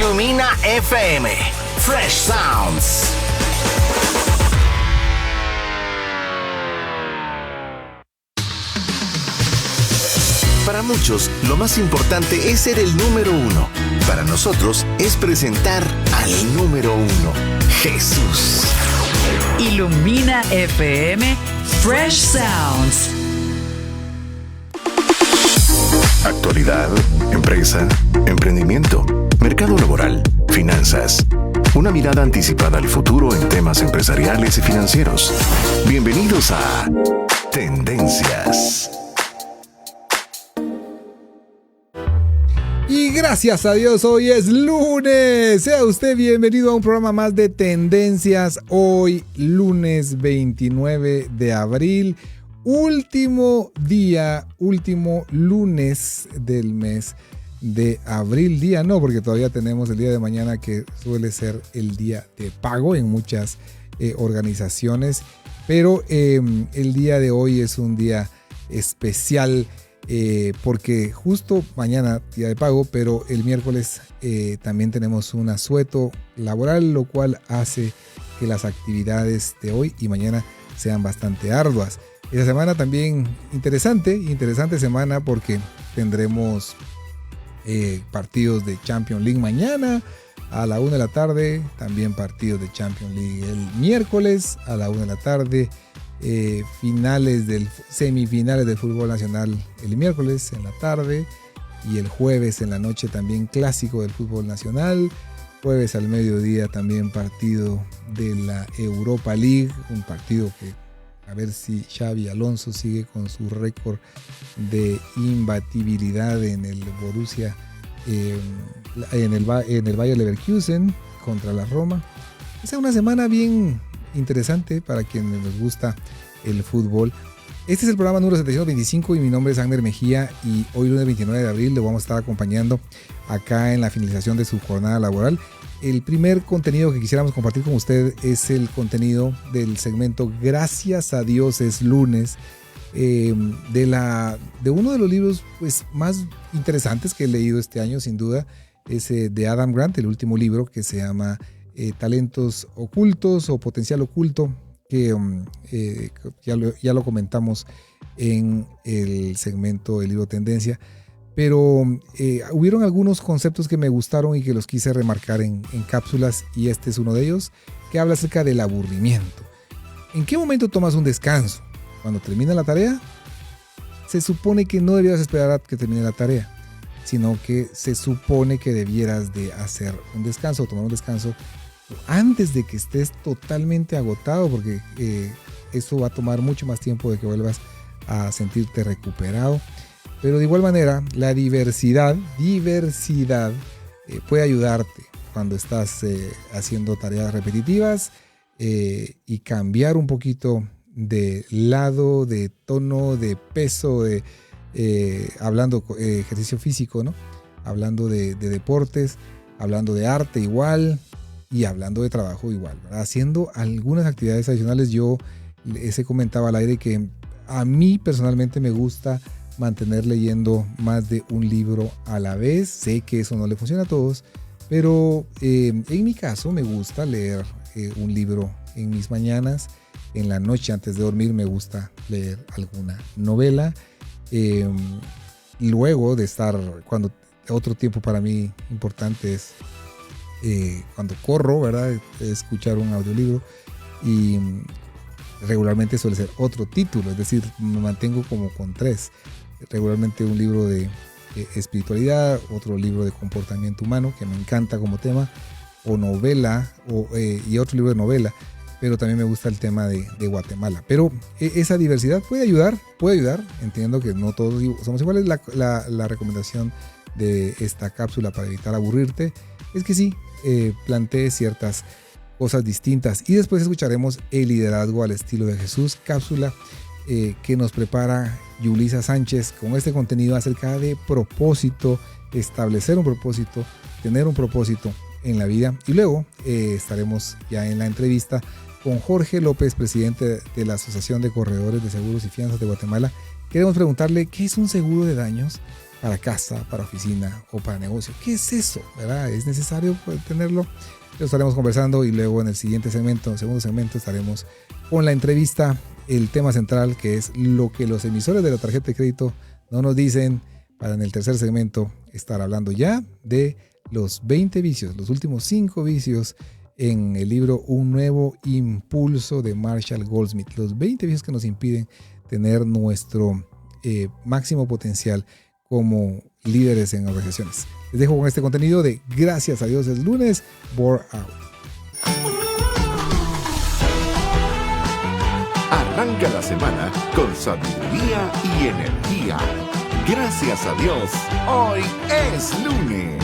Ilumina FM. Fresh Sounds. Para muchos, lo más importante es ser el número uno. Para nosotros es presentar al número uno, Jesús. Ilumina FM, Fresh Sounds. Actualidad, empresa, emprendimiento, mercado laboral, finanzas. Una mirada anticipada al futuro en temas empresariales y financieros. Bienvenidos a Tendencias. Y gracias a Dios, hoy es lunes. Sea usted bienvenido a un programa más de Tendencias. Hoy, lunes 29 de abril. Último día, último lunes del mes de abril. Día no, porque todavía tenemos el día de mañana, que suele ser el día de pago en muchas organizaciones. Pero el día de hoy es un día especial. Porque justo mañana día de pago, pero el miércoles también tenemos un asueto laboral, lo cual hace que las actividades de hoy y mañana sean bastante arduas. Esta semana también interesante semana, porque tendremos partidos de Champions League mañana a la 1 de la tarde, también partidos de Champions League el miércoles a la 1 de la tarde. Semifinales del fútbol nacional el miércoles en la tarde, y el jueves en la noche también clásico del fútbol nacional. Jueves al mediodía también partido de la Europa League, un partido que a ver si Xabi Alonso sigue con su récord de imbatibilidad en el Borussia, en el Bayer Leverkusen contra la Roma. Es una semana bien interesante para quienes nos gusta el fútbol. Este es el programa número 725 y mi nombre es Agner Mejía, y hoy lunes 29 de abril le vamos a estar acompañando acá en la finalización de su jornada laboral. El primer contenido que quisiéramos compartir con usted es el contenido del segmento Gracias a Dios es lunes, de uno de los libros pues más interesantes que he leído este año, sin duda, es de Adam Grant, el último libro, que se llama Talentos Ocultos o Potencial Oculto, que ya lo comentamos en el segmento del libro Tendencia, pero hubieron algunos conceptos que me gustaron y que los quise remarcar en cápsulas, y este es uno de ellos, que habla acerca del aburrimiento. ¿En qué momento tomas un descanso? ¿Cuando termina la tarea? Se supone que no deberías esperar a que termine la tarea, sino que se supone que debieras de hacer un descanso o tomar un descanso antes de que estés totalmente agotado, porque eso va a tomar mucho más tiempo de que vuelvas a sentirte recuperado. Pero de igual manera, la diversidad puede ayudarte cuando estás haciendo tareas repetitivas, y cambiar un poquito de lado, de tono, de peso, hablando ejercicio físico, ¿no? Hablando de deportes, hablando de arte igual, y hablando de trabajo igual, ¿verdad? Haciendo algunas actividades adicionales. Yo les he comentado al aire que a mí personalmente me gusta mantener leyendo más de un libro a la vez. Sé que eso no le funciona a todos, pero en mi caso me gusta leer un libro en mis mañanas. En la noche antes de dormir me gusta leer alguna novela. Luego de estar, cuando otro tiempo para mí importante es cuando corro, ¿verdad? Escuchar un audiolibro, y regularmente suele ser otro título, es decir, me mantengo como con 3. Regularmente un libro de espiritualidad, otro libro de comportamiento humano, que me encanta como tema, o novela, y otro libro de novela, pero también me gusta el tema de Guatemala. Pero esa diversidad puede ayudar, entiendo que no todos somos iguales. La recomendación de esta cápsula para evitar aburrirte es que sí, plantee ciertas cosas distintas, y después escucharemos el liderazgo al estilo de Jesús, cápsula que nos prepara Yulisa Sánchez con este contenido acerca de propósito, establecer un propósito, tener un propósito en la vida. Y luego estaremos ya en la entrevista con Jorge López, presidente de la Asociación de Corredores de Seguros y Fianzas de Guatemala. Queremos preguntarle qué es un seguro de daños para casa, para oficina o para negocio. ¿Qué es eso? ¿Verdad? ¿Es necesario tenerlo? Lo estaremos conversando y luego en el segundo segmento, estaremos con la entrevista, el tema central, que es lo que los emisores de la tarjeta de crédito no nos dicen, para en el tercer segmento estar hablando ya de los 20 vicios, los últimos 5 vicios en el libro Un Nuevo Impulso de Marshall Goldsmith. Los 20 vicios que nos impiden tener nuestro máximo potencial como líderes en organizaciones. Les dejo con este contenido de Gracias a Dios es lunes, Bore Out. Arranca la semana con sabiduría y energía. Gracias a Dios, hoy es lunes.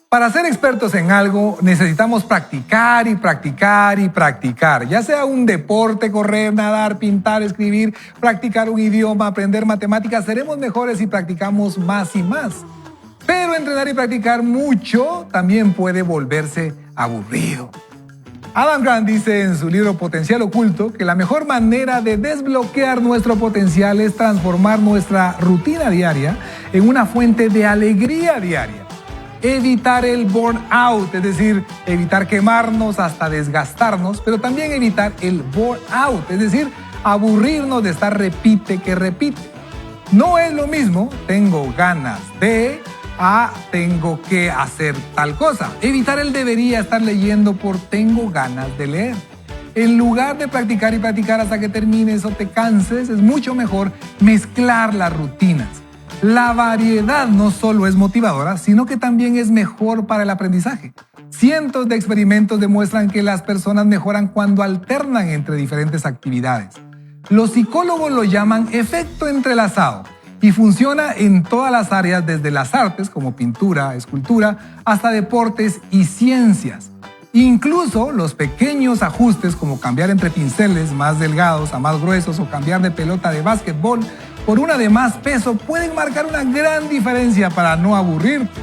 Para ser expertos en algo necesitamos practicar y practicar y practicar. Ya sea un deporte, correr, nadar, pintar, escribir, practicar un idioma, aprender matemáticas, seremos mejores si practicamos más y más. Pero entrenar y practicar mucho también puede volverse aburrido. Adam Grant dice en su libro Potencial Oculto que la mejor manera de desbloquear nuestro potencial es transformar nuestra rutina diaria en una fuente de alegría diaria. Evitar el burnout, es decir, evitar quemarnos hasta desgastarnos, pero también evitar el burnout, es decir, aburrirnos de estar repite que repite. No es lo mismo, tengo ganas de, a tengo que hacer tal cosa. Evitar el debería estar leyendo por tengo ganas de leer. En lugar de practicar y practicar hasta que termines o te canses, es mucho mejor mezclar las rutinas. La variedad no solo es motivadora, sino que también es mejor para el aprendizaje. Cientos de experimentos demuestran que las personas mejoran cuando alternan entre diferentes actividades. Los psicólogos lo llaman efecto entrelazado y funciona en todas las áreas, desde las artes como pintura, escultura, hasta deportes y ciencias. Incluso los pequeños ajustes como cambiar entre pinceles más delgados a más gruesos o cambiar de pelota de básquetbol por una de más peso pueden marcar una gran diferencia para no aburrirte.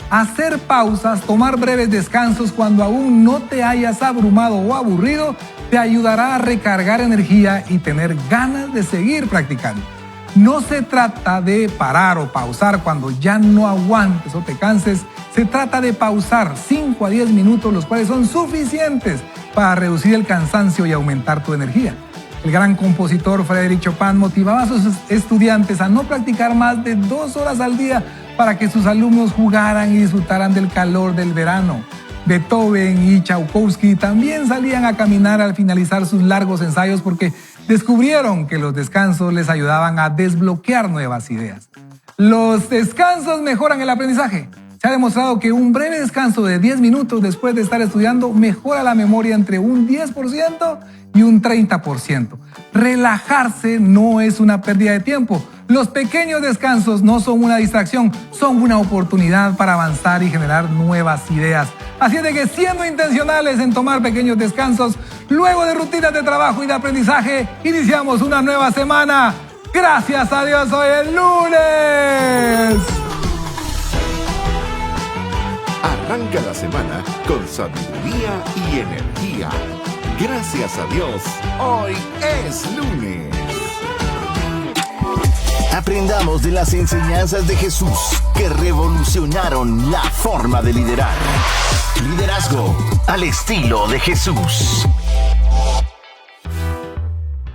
Hacer pausas, tomar breves descansos cuando aún no te hayas abrumado o aburrido te ayudará a recargar energía y tener ganas de seguir practicando. No se trata de parar o pausar cuando ya no aguantes o te canses. Se trata de pausar 5 a 10 minutos, los cuales son suficientes para reducir el cansancio y aumentar tu energía. El gran compositor Frédéric Chopin motivaba a sus estudiantes a no practicar más de 2 horas al día para que sus alumnos jugaran y disfrutaran del calor del verano. Beethoven y Tchaikovsky también salían a caminar al finalizar sus largos ensayos porque descubrieron que los descansos les ayudaban a desbloquear nuevas ideas. Los descansos mejoran el aprendizaje. Se ha demostrado que un breve descanso de 10 minutos después de estar estudiando mejora la memoria entre un 10% y un 30%. Relajarse no es una pérdida de tiempo. Los pequeños descansos no son una distracción, son una oportunidad para avanzar y generar nuevas ideas. Así es de que, siendo intencionales en tomar pequeños descansos, luego de rutinas de trabajo y de aprendizaje, iniciamos una nueva semana. Gracias a Dios, hoy es lunes. Arranca la semana con sabiduría y energía. Gracias a Dios, hoy es lunes. Aprendamos de las enseñanzas de Jesús que revolucionaron la forma de liderar. Liderazgo al estilo de Jesús.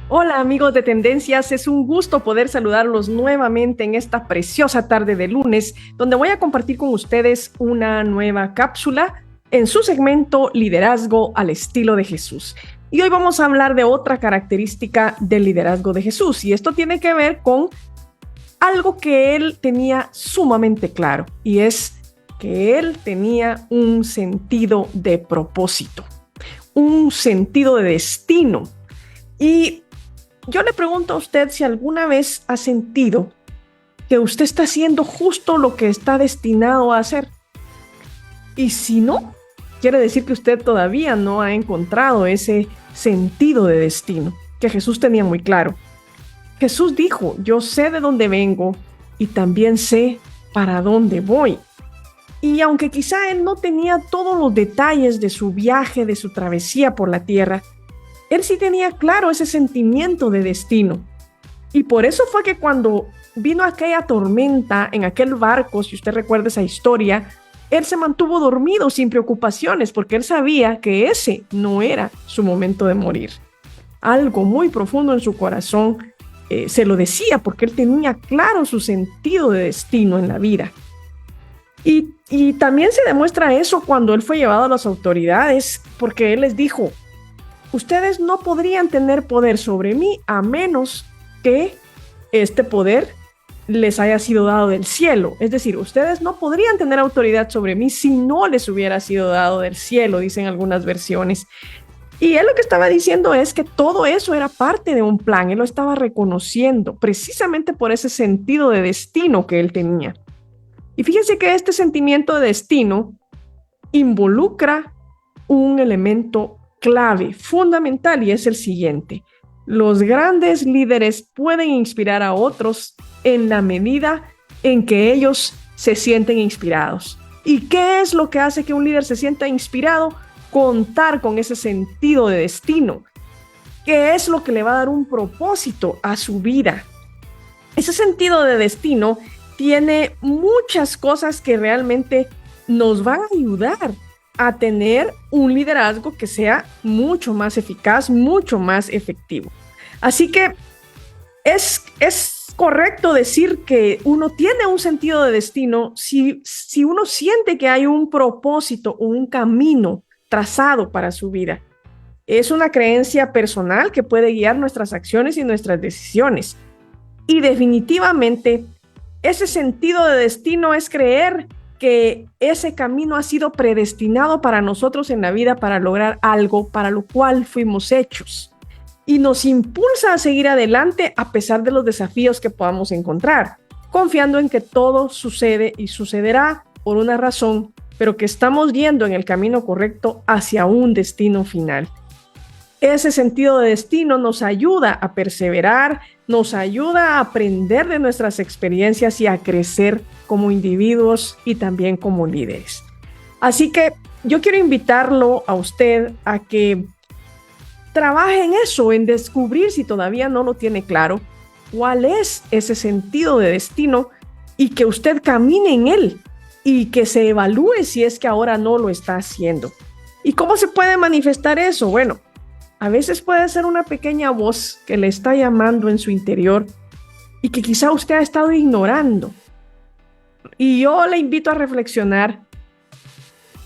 Hola amigos de Tendencias, es un gusto poder saludarlos nuevamente en esta preciosa tarde de lunes, donde voy a compartir con ustedes una nueva cápsula en su segmento Liderazgo al estilo de Jesús. Y hoy vamos a hablar de otra característica del liderazgo de Jesús, y esto tiene que ver con algo que él tenía sumamente claro, y es que él tenía un sentido de propósito, un sentido de destino. Y yo le pregunto a usted si alguna vez ha sentido que usted está haciendo justo lo que está destinado a hacer. Y si no, quiere decir que usted todavía no ha encontrado ese sentido de destino que Jesús tenía muy claro. Jesús dijo: yo sé de dónde vengo y también sé para dónde voy. Y aunque quizá él no tenía todos los detalles de su viaje, de su travesía por la tierra, él sí tenía claro ese sentimiento de destino. Y por eso fue que cuando vino aquella tormenta en aquel barco, si usted recuerda esa historia, él se mantuvo dormido sin preocupaciones porque él sabía que ese no era su momento de morir. Algo muy profundo en su corazón se lo decía porque él tenía claro su sentido de destino en la vida. Y también se demuestra eso cuando él fue llevado a las autoridades, porque él les dijo: ustedes no podrían tener poder sobre mí a menos que este poder les haya sido dado del cielo. Es decir, ustedes no podrían tener autoridad sobre mí si no les hubiera sido dado del cielo, dicen algunas versiones. Y él lo que estaba diciendo es que todo eso era parte de un plan. Él lo estaba reconociendo precisamente por ese sentido de destino que él tenía. Y fíjense que este sentimiento de destino involucra un elemento clave, fundamental, y es el siguiente: los grandes líderes pueden inspirar a otros en la medida en que ellos se sienten inspirados. ¿Y qué es lo que hace que un líder se sienta inspirado? Contar con ese sentido de destino. ¿Qué es lo que le va a dar un propósito a su vida? Ese sentido de destino tiene muchas cosas que realmente nos van a ayudar a tener un liderazgo que sea mucho más eficaz, mucho más efectivo. Así que es correcto decir que uno tiene un sentido de destino si uno siente que hay un propósito o un camino trazado para su vida. Es una creencia personal que puede guiar nuestras acciones y nuestras decisiones. Y definitivamente, ese sentido de destino es creer que ese camino ha sido predestinado para nosotros en la vida para lograr algo para lo cual fuimos hechos. Y nos impulsa a seguir adelante a pesar de los desafíos que podamos encontrar, confiando en que todo sucede y sucederá por una razón, pero que estamos yendo en el camino correcto hacia un destino final. Ese sentido de destino nos ayuda a perseverar, nos ayuda a aprender de nuestras experiencias y a crecer como individuos y también como líderes. Así que yo quiero invitarlo a usted a que trabaje en eso, en descubrir, si todavía no lo tiene claro, cuál es ese sentido de destino y que usted camine en él y que se evalúe si es que ahora no lo está haciendo. ¿Y cómo se puede manifestar eso? Bueno, a veces puede ser una pequeña voz que le está llamando en su interior y que quizá usted ha estado ignorando. Y yo le invito a reflexionar,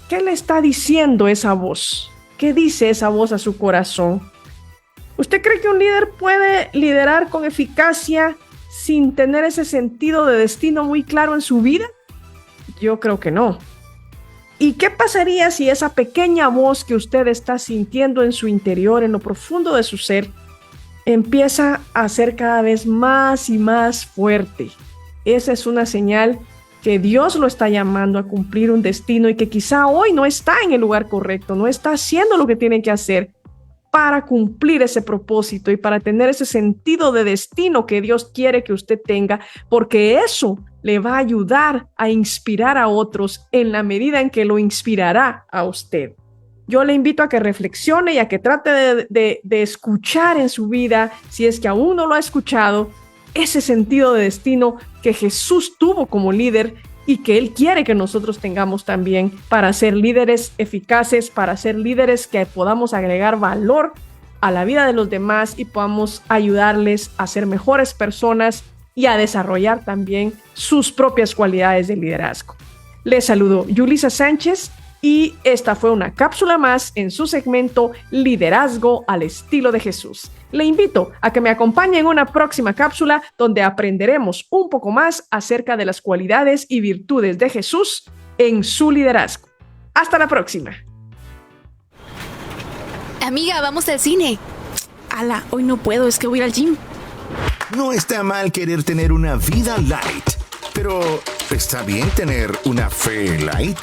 ¿qué le está diciendo esa voz? ¿Qué dice esa voz a su corazón? ¿Usted cree que un líder puede liderar con eficacia sin tener ese sentido de destino muy claro en su vida? Yo creo que no. ¿Y qué pasaría si esa pequeña voz que usted está sintiendo en su interior, en lo profundo de su ser, empieza a ser cada vez más y más fuerte? Esa es una señal que Dios lo está llamando a cumplir un destino y que quizá hoy no está en el lugar correcto, no está haciendo lo que tiene que hacer para cumplir ese propósito y para tener ese sentido de destino que Dios quiere que usted tenga, porque eso le va a ayudar a inspirar a otros en la medida en que lo inspirará a usted. Yo le invito a que reflexione y a que trate de escuchar en su vida, si es que aún no lo ha escuchado, ese sentido de destino que Jesús tuvo como líder y que Él quiere que nosotros tengamos también para ser líderes eficaces, para ser líderes que podamos agregar valor a la vida de los demás y podamos ayudarles a ser mejores personas y a desarrollar también sus propias cualidades de liderazgo. Les saludo Yulisa Sánchez y esta fue una cápsula más en su segmento Liderazgo al estilo de Jesús. Le invito a que me acompañe en una próxima cápsula donde aprenderemos un poco más acerca de las cualidades y virtudes de Jesús en su liderazgo. Hasta la próxima. Amiga, vamos al cine. Ala, hoy no puedo, es que voy al gym. No está mal querer tener una vida light, pero ¿está bien tener una fe light?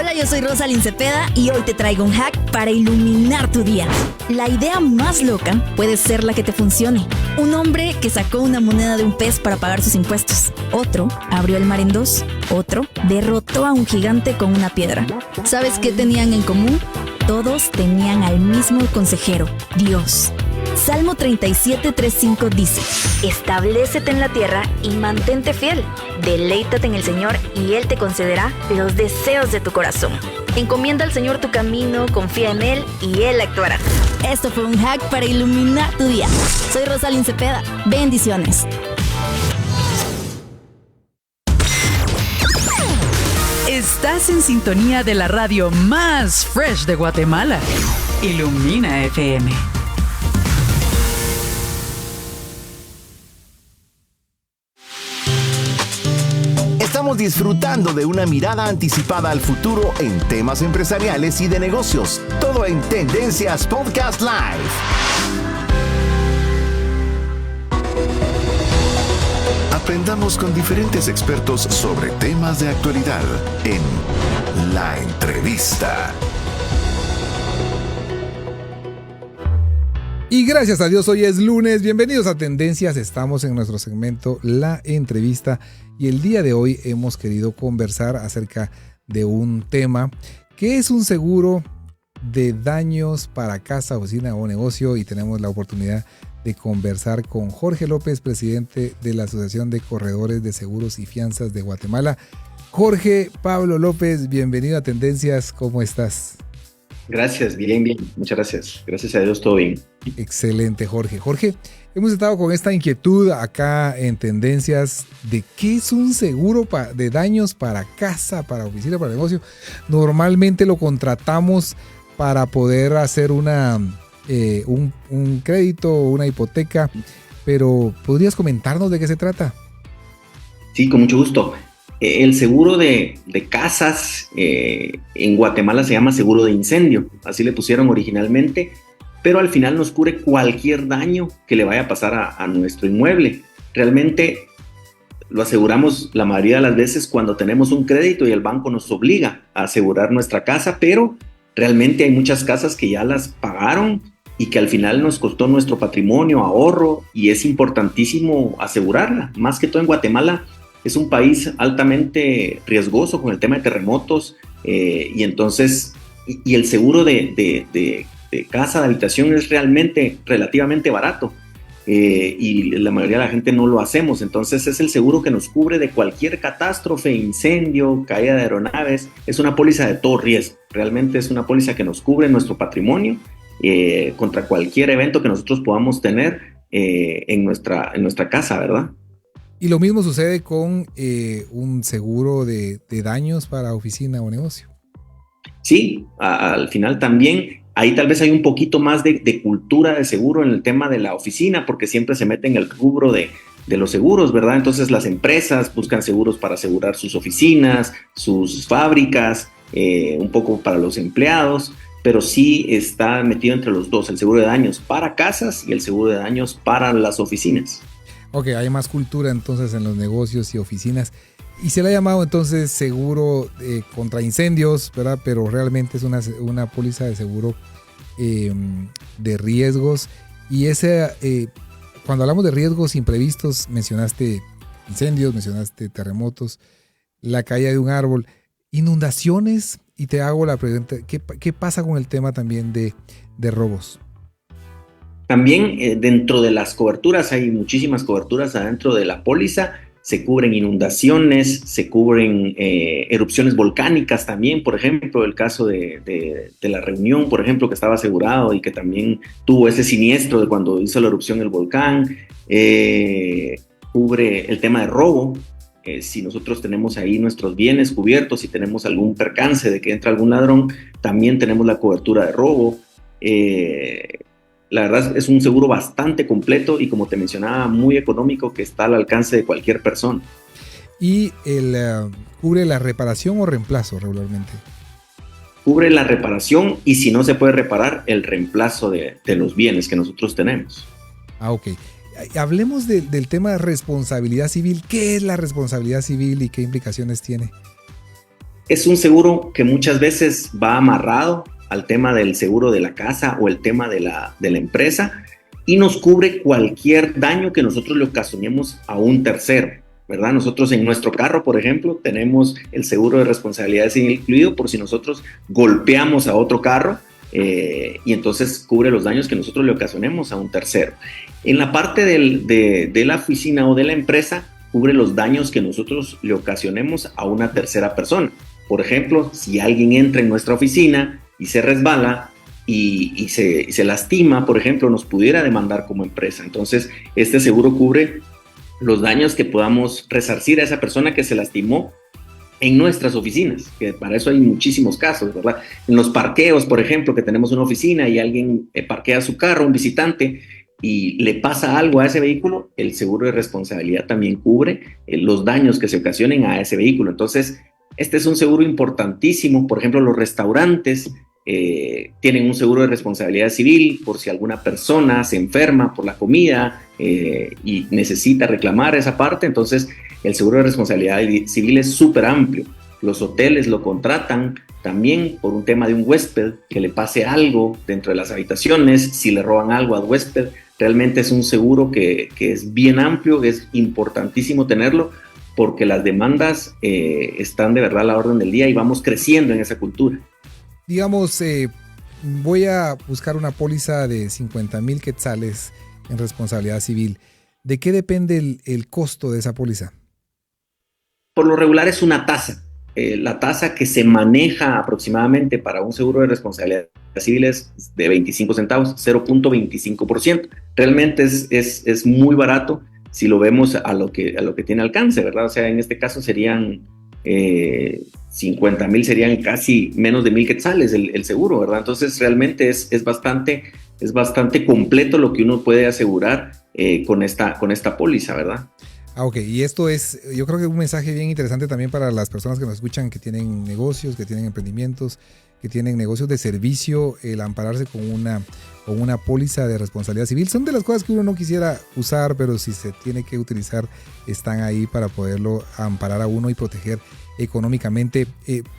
Hola, yo soy Rosalind Cepeda y hoy te traigo un hack para iluminar tu día. La idea más loca puede ser la que te funcione. Un hombre que sacó una moneda de un pez para pagar sus impuestos. Otro abrió el mar en dos. Otro derrotó a un gigante con una piedra. ¿Sabes qué tenían en común? Todos tenían al mismo consejero, Dios. Salmo 37:3-5 dice: establécete en la tierra y mantente fiel. Deleítate en el Señor y Él te concederá los deseos de tu corazón. Encomienda al Señor tu camino, confía en Él y Él actuará. Esto fue un hack para iluminar tu día. Soy Rosalind Cepeda. Bendiciones. Estás en sintonía de la radio más fresh de Guatemala. Ilumina FM. Estamos disfrutando de una mirada anticipada al futuro en temas empresariales y de negocios. Todo en Tendencias Podcast Live. Aprendamos con diferentes expertos sobre temas de actualidad en La Entrevista. Y gracias a Dios, hoy es lunes. Bienvenidos a Tendencias. Estamos en nuestro segmento La Entrevista y el día de hoy hemos querido conversar acerca de un tema que es un seguro de daños para casa, oficina o negocio, y tenemos la oportunidad de conversar con Jorge López, presidente de la Asociación de Corredores de Seguros y Fianzas de Guatemala. Jorge Pablo López, bienvenido a Tendencias. ¿Cómo estás? Gracias, bien, muchas gracias. Gracias a Dios, todo bien. Excelente, Jorge. Jorge, hemos estado con esta inquietud acá en Tendencias de qué es un seguro de daños para casa, para oficina, para negocio. Normalmente lo contratamos para poder hacer un crédito o una hipoteca, pero ¿podrías comentarnos de qué se trata? Sí, con mucho gusto. El seguro de casas en Guatemala se llama seguro de incendio, así le pusieron originalmente, pero al final nos cubre cualquier daño que le vaya a pasar a nuestro inmueble. Realmente lo aseguramos la mayoría de las veces cuando tenemos un crédito y el banco nos obliga a asegurar nuestra casa, pero realmente hay muchas casas que ya las pagaron y que al final nos costó nuestro patrimonio, ahorro, y es importantísimo asegurarla. Más que todo en Guatemala es un país altamente riesgoso con el tema de terremotos, y entonces y el seguro de casa, de habitación es realmente relativamente barato, y la mayoría de la gente no lo hacemos. Entonces es el seguro que nos cubre de cualquier catástrofe, incendio, caída de aeronaves. Es una póliza de todo riesgo, realmente es una póliza que nos cubre nuestro patrimonio contra cualquier evento que nosotros podamos tener en nuestra casa, ¿verdad? Y lo mismo sucede con un seguro de daños para oficina o negocio. Sí, al final también, ahí tal vez hay un poquito más de cultura de seguro en el tema de la oficina, porque siempre se mete en el rubro de los seguros, ¿verdad? Entonces las empresas buscan seguros para asegurar sus oficinas, sus fábricas, un poco para los empleados, pero sí está metido entre los dos, el seguro de daños para casas y el seguro de daños para las oficinas. Ok, hay más cultura entonces en los negocios y oficinas. Y se le ha llamado entonces seguro contra incendios, ¿verdad? Pero realmente es una póliza de seguro de riesgos. Y cuando hablamos de riesgos imprevistos, mencionaste incendios, mencionaste terremotos, la caída de un árbol, inundaciones. Y te hago la pregunta, ¿qué pasa con el tema también de robos? También dentro de las coberturas, hay muchísimas coberturas adentro de la póliza. Se cubren inundaciones, se cubren erupciones volcánicas también, por ejemplo, el caso de La Reunión, por ejemplo, que estaba asegurado y que también tuvo ese siniestro de cuando hizo la erupción el volcán. Cubre el tema de robo. Si nosotros tenemos ahí nuestros bienes cubiertos y tenemos algún percance de que entra algún ladrón, también tenemos la cobertura de robo. La verdad es un seguro bastante completo y, como te mencionaba, muy económico, que está al alcance de cualquier persona. ¿Y cubre la reparación o reemplazo regularmente? Cubre la reparación y, si no se puede reparar, el reemplazo de los bienes que nosotros tenemos. Ah, ok. Hablemos del tema de responsabilidad civil. ¿Qué es la responsabilidad civil y qué implicaciones tiene? Es un seguro que muchas veces va amarrado al tema del seguro de la casa o el tema de la empresa y nos cubre cualquier daño que nosotros le ocasionemos a un tercero, ¿verdad? Nosotros en nuestro carro, por ejemplo, tenemos el seguro de responsabilidad civil incluido por si nosotros golpeamos a otro carro y entonces cubre los daños que nosotros le ocasionemos a un tercero. En la parte de la oficina o de la empresa, cubre los daños que nosotros le ocasionemos a una tercera persona. Por ejemplo, si alguien entra en nuestra oficina y se resbala y se lastima, por ejemplo, nos pudiera demandar como empresa. Entonces, este seguro cubre los daños que podamos resarcir a esa persona que se lastimó en nuestras oficinas, que para eso hay muchísimos casos, ¿verdad? En los parqueos, por ejemplo, que tenemos una oficina y alguien parquea su carro, un visitante, y le pasa algo a ese vehículo, el seguro de responsabilidad también cubre los daños que se ocasionen a ese vehículo. Entonces, este es un seguro importantísimo. Por ejemplo, los restaurantes tienen un seguro de responsabilidad civil por si alguna persona se enferma por la comida y necesita reclamar esa parte. Entonces, el seguro de responsabilidad civil es súper amplio. Los hoteles lo contratan también por un tema de un huésped, que le pase algo dentro de las habitaciones, si le roban algo al huésped. Realmente es un seguro que es bien amplio, es importantísimo tenerlo, porque las demandas están de verdad a la orden del día y vamos creciendo en esa cultura. Digamos, voy a buscar una póliza de 50,000 quetzales en responsabilidad civil. ¿De qué depende el costo de esa póliza? Por lo regular es una tasa. La tasa que se maneja aproximadamente para un seguro de responsabilidad civil es de 25 centavos, 0.25%. Realmente es muy barato si lo vemos a lo que tiene alcance, ¿verdad? O sea, en este caso serían 50,000, serían casi menos de 1,000 quetzales el seguro, ¿verdad? Entonces realmente es bastante completo lo que uno puede asegurar con esta póliza, ¿verdad? Ok, y esto es, yo creo que es un mensaje bien interesante también para las personas que nos escuchan, que tienen negocios, que tienen emprendimientos, que tienen negocios de servicio, el ampararse con una póliza de responsabilidad civil. Son de las cosas que uno no quisiera usar, pero si se tiene que utilizar, están ahí para poderlo amparar a uno y proteger económicamente.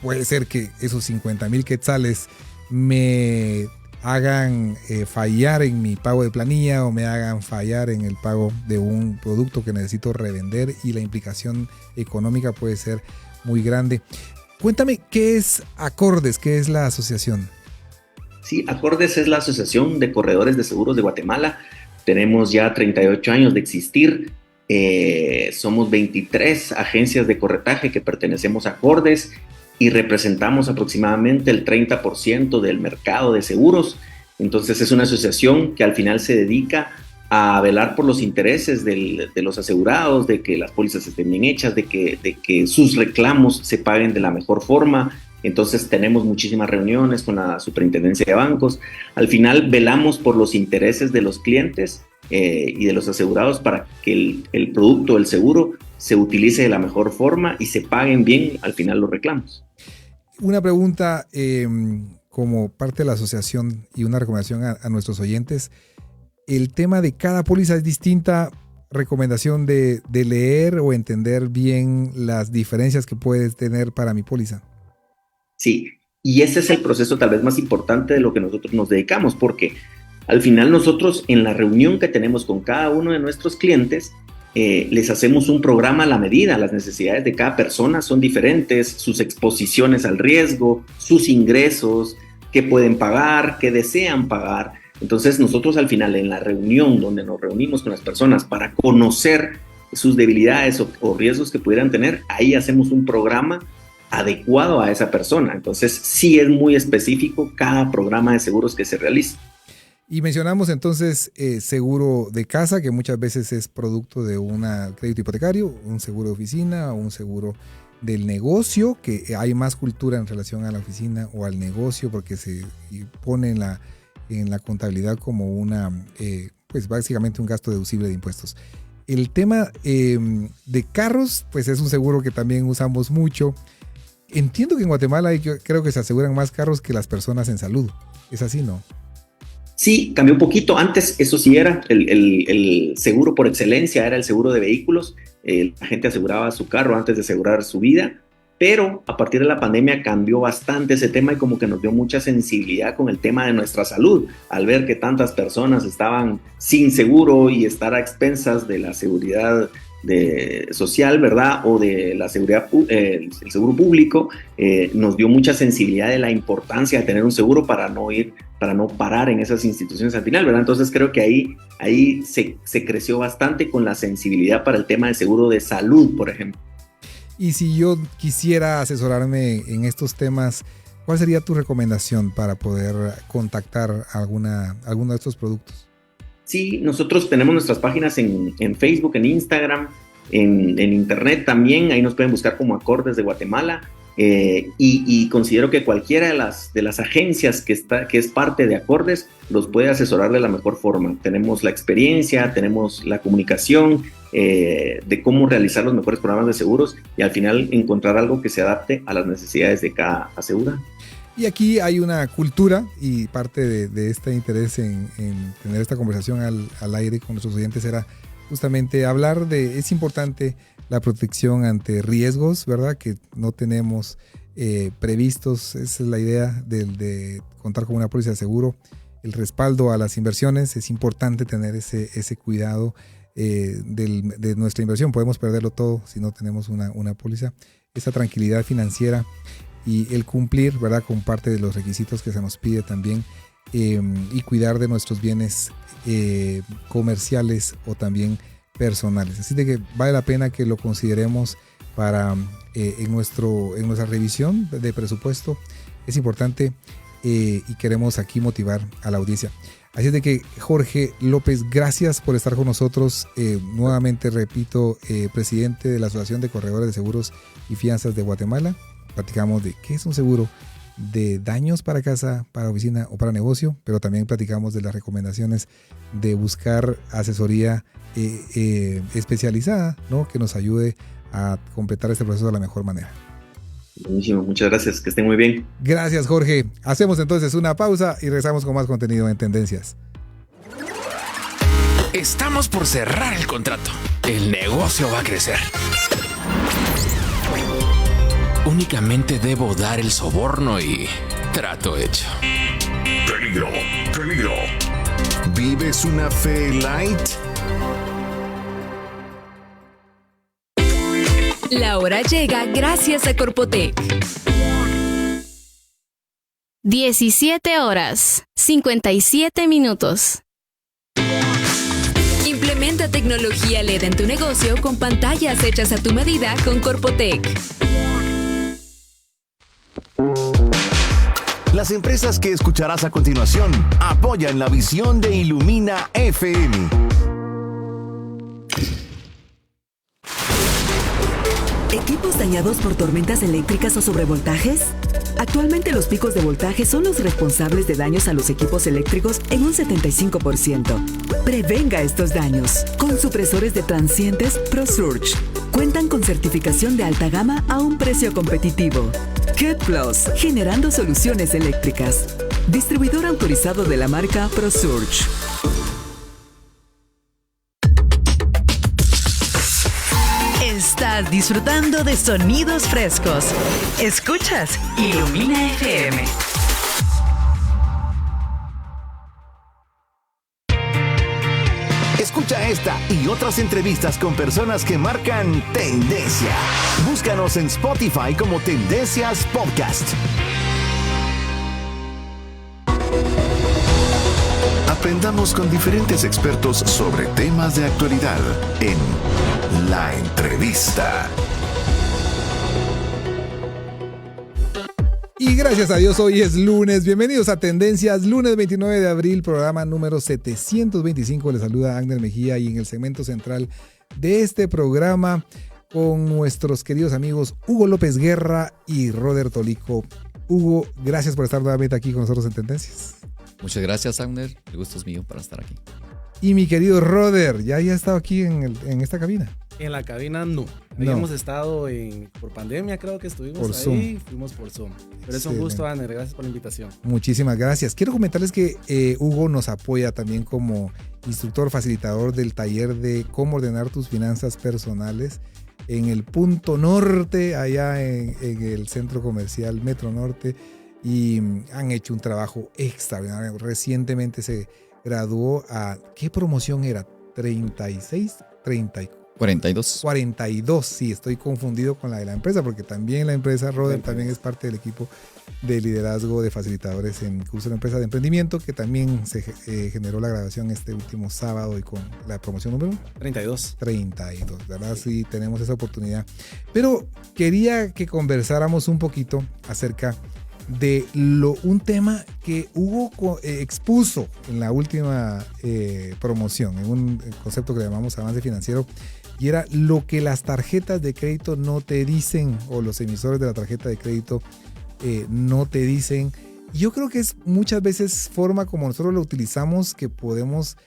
Puede ser que esos 50,000 quetzales me hagan fallar en mi pago de planilla o me hagan fallar en el pago de un producto que necesito revender, y la implicación económica puede ser muy grande. Cuéntame, ¿qué es Acordes? ¿Qué es la asociación? Sí, Acordes es la Asociación de Corredores de Seguros de Guatemala. Tenemos ya 38 años de existir. Somos 23 agencias de corretaje que pertenecemos a Acordes y representamos aproximadamente el 30% del mercado de seguros. Entonces es una asociación que al final se dedica a velar por los intereses de los asegurados, de que las pólizas estén bien hechas, de que sus reclamos se paguen de la mejor forma. Entonces tenemos muchísimas reuniones con la Superintendencia de Bancos. Al final velamos por los intereses de los clientes y de los asegurados para que el producto, el seguro, se utilice de la mejor forma y se paguen bien al final los reclamos. Una pregunta como parte de la asociación y una recomendación a nuestros oyentes. El tema de cada póliza es distinta. Recomendación de leer o entender bien las diferencias que puedes tener para mi póliza. Sí, y ese es el proceso tal vez más importante de lo que nosotros nos dedicamos, porque al final nosotros en la reunión que tenemos con cada uno de nuestros clientes, les hacemos un programa a la medida. Las necesidades de cada persona son diferentes, sus exposiciones al riesgo, sus ingresos, qué pueden pagar, qué desean pagar. Entonces nosotros al final en la reunión donde nos reunimos con las personas para conocer sus debilidades o riesgos que pudieran tener, ahí hacemos un programa adecuado a esa persona. Entonces sí es muy específico cada programa de seguros que se realiza. Y mencionamos entonces seguro de casa, que muchas veces es producto de un crédito hipotecario, un seguro de oficina, un seguro del negocio, que hay más cultura en relación a la oficina o al negocio porque se pone en la contabilidad como pues básicamente un gasto deducible de impuestos. El tema de carros, pues es un seguro que también usamos mucho. Entiendo que en Guatemala creo que se aseguran más carros que las personas en salud. ¿Es así, no? Sí, cambió un poquito. Antes eso sí era el seguro por excelencia, era el seguro de vehículos. La gente aseguraba su carro antes de asegurar su vida, pero a partir de la pandemia cambió bastante ese tema y como que nos dio mucha sensibilidad con el tema de nuestra salud, al ver que tantas personas estaban sin seguro y estar a expensas de la seguridad social, ¿verdad? O de la seguridad, el seguro público, nos dio mucha sensibilidad de la importancia de tener un seguro para no parar en esas instituciones al final, ¿verdad? Entonces creo que ahí se creció bastante con la sensibilidad para el tema del seguro de salud, por ejemplo. Y si yo quisiera asesorarme en estos temas, ¿cuál sería tu recomendación para poder contactar alguno de estos productos? Sí, nosotros tenemos nuestras páginas en Facebook, en Instagram, en Internet también. Ahí nos pueden buscar como Acordes de Guatemala. Y considero que cualquiera de las agencias que es parte de Acordes los puede asesorar de la mejor forma. Tenemos la experiencia, tenemos la comunicación de cómo realizar los mejores programas de seguros y al final encontrar algo que se adapte a las necesidades de cada asegurado. Y aquí hay una cultura y parte de este interés en tener esta conversación al aire con nuestros oyentes era justamente hablar es importante la protección ante riesgos, ¿verdad? Que no tenemos previstos. Esa es la idea de contar con una póliza de seguro. El respaldo a las inversiones, es importante tener ese cuidado de nuestra inversión. Podemos perderlo todo si no tenemos una póliza. Esa tranquilidad financiera y el cumplir, ¿verdad?, con parte de los requisitos que se nos pide también y cuidar de nuestros bienes comerciales o también personales. Así de que vale la pena que lo consideremos para en nuestra revisión de presupuesto. Es importante y queremos aquí motivar a la audiencia. Así de que Jorge López, gracias por estar con nosotros. Nuevamente repito, presidente de la Asociación de Corredores de Seguros y Fianzas de Guatemala. Platicamos de qué es un seguro de daños para casa, para oficina o para negocio, pero también platicamos de las recomendaciones de buscar asesoría especializada, ¿no?, que nos ayude a completar este proceso de la mejor manera. Buenísimo, muchas gracias, que estén muy bien. Gracias, Jorge. Hacemos entonces una pausa y regresamos con más contenido en Tendencias. Estamos por cerrar el contrato. El negocio va a crecer. Únicamente debo dar el soborno y trato hecho. Peligro, peligro. ¿Vives una fe light? La hora llega gracias a Corpotec. 17 horas, 57 minutos. Implementa tecnología LED en tu negocio con pantallas hechas a tu medida con Corpotec. Las empresas que escucharás a continuación apoyan la visión de Ilumina FM. ¿Equipos dañados por tormentas eléctricas o sobrevoltajes? Actualmente los picos de voltaje son los responsables de daños a los equipos eléctricos en un 75%. Prevenga estos daños con supresores de transientes ProSurge. Cuentan con certificación de alta gama a un precio competitivo. Cat Plus, generando soluciones eléctricas. Distribuidor autorizado de la marca ProSurge. Estás disfrutando de sonidos frescos. Escuchas Ilumina FM. Escucha esta y otras entrevistas con personas que marcan tendencia. Búscanos en Spotify como Tendencias Podcast. Aprendamos con diferentes expertos sobre temas de actualidad en La Entrevista. Y gracias a Dios, hoy es lunes. Bienvenidos a Tendencias, lunes 29 de abril, programa número 725. Les saluda Agner Mejía y en el segmento central de este programa con nuestros queridos amigos Hugo López Guerra y Roder Tolico. Hugo, gracias por estar nuevamente aquí con nosotros en Tendencias. Muchas gracias, Agner. El gusto es mío para estar aquí. Y mi querido Roder, ¿ya ha estado aquí en esta cabina? En la cabina no. Habíamos estado por pandemia, creo que estuvimos por ahí, Zoom. fuimos por Zoom. Pero es un gusto, Agner, gracias por la invitación. Muchísimas gracias. Quiero comentarles que Hugo nos apoya también como instructor facilitador del taller de cómo ordenar tus finanzas personales. en el punto norte, allá en el centro comercial Metro Norte, y han hecho un trabajo extraordinario. Recientemente se graduó a, ¿qué promoción era? 36, 34. 42, sí, estoy confundido con la de la empresa, porque también la empresa Roder también es parte del equipo de liderazgo de facilitadores en curso de empresa de emprendimiento, que también se generó la grabación este último sábado, y con la promoción número 32, ¿verdad? Sí, tenemos esa oportunidad. Pero quería que conversáramos un poquito acerca de un tema que Hugo expuso en la última promoción, en un concepto que le llamamos avance financiero, y era lo que las tarjetas de crédito no te dicen, o los emisores de la tarjeta de crédito no te dicen. Yo creo que es muchas veces forma como nosotros la utilizamos, que podemos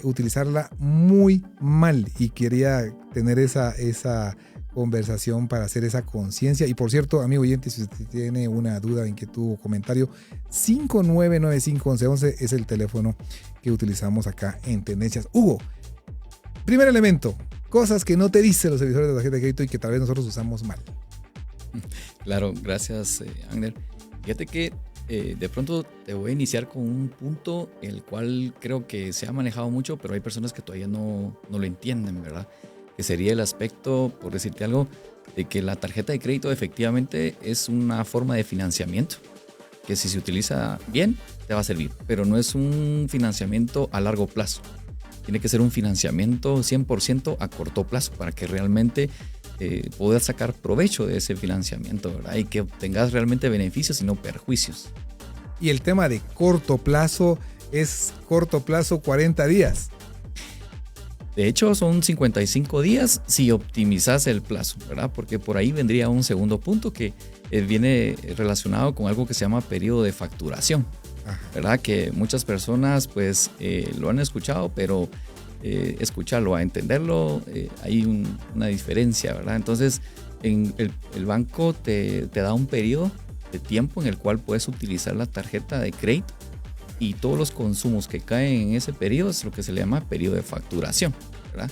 utilizarla muy mal, y quería tener esa conversación para hacer esa conciencia. Y por cierto, amigo oyente, si usted tiene una duda, inquietud o comentario, 59951111 es el teléfono que utilizamos acá en Tendencias. Hugo, primer elemento, cosas que no te dicen los emisores de tarjeta de crédito y que tal vez nosotros usamos mal. Claro, gracias, Agner. Fíjate que de pronto te voy a iniciar con un punto el cual creo que se ha manejado mucho, pero hay personas que todavía no lo entienden, ¿verdad? Que sería el aspecto, por decirte algo, de que la tarjeta de crédito efectivamente es una forma de financiamiento, que si se utiliza bien, te va a servir, pero no es un financiamiento a largo plazo. Tiene que ser un financiamiento 100% a corto plazo para que realmente puedas sacar provecho de ese financiamiento, ¿verdad? Y que obtengas realmente beneficios y no perjuicios. Y el tema de corto plazo es corto plazo 40 días. De hecho, son 55 días si optimizas el plazo, ¿verdad? Porque por ahí vendría un segundo punto que viene relacionado con algo que se llama periodo de facturación, ¿verdad? Que muchas personas pues lo han escuchado, pero escucharlo a entenderlo hay una diferencia, ¿verdad? Entonces, el banco te da un periodo de tiempo en el cual puedes utilizar la tarjeta de crédito, y todos los consumos que caen en ese periodo es lo que se le llama periodo de facturación, ¿verdad?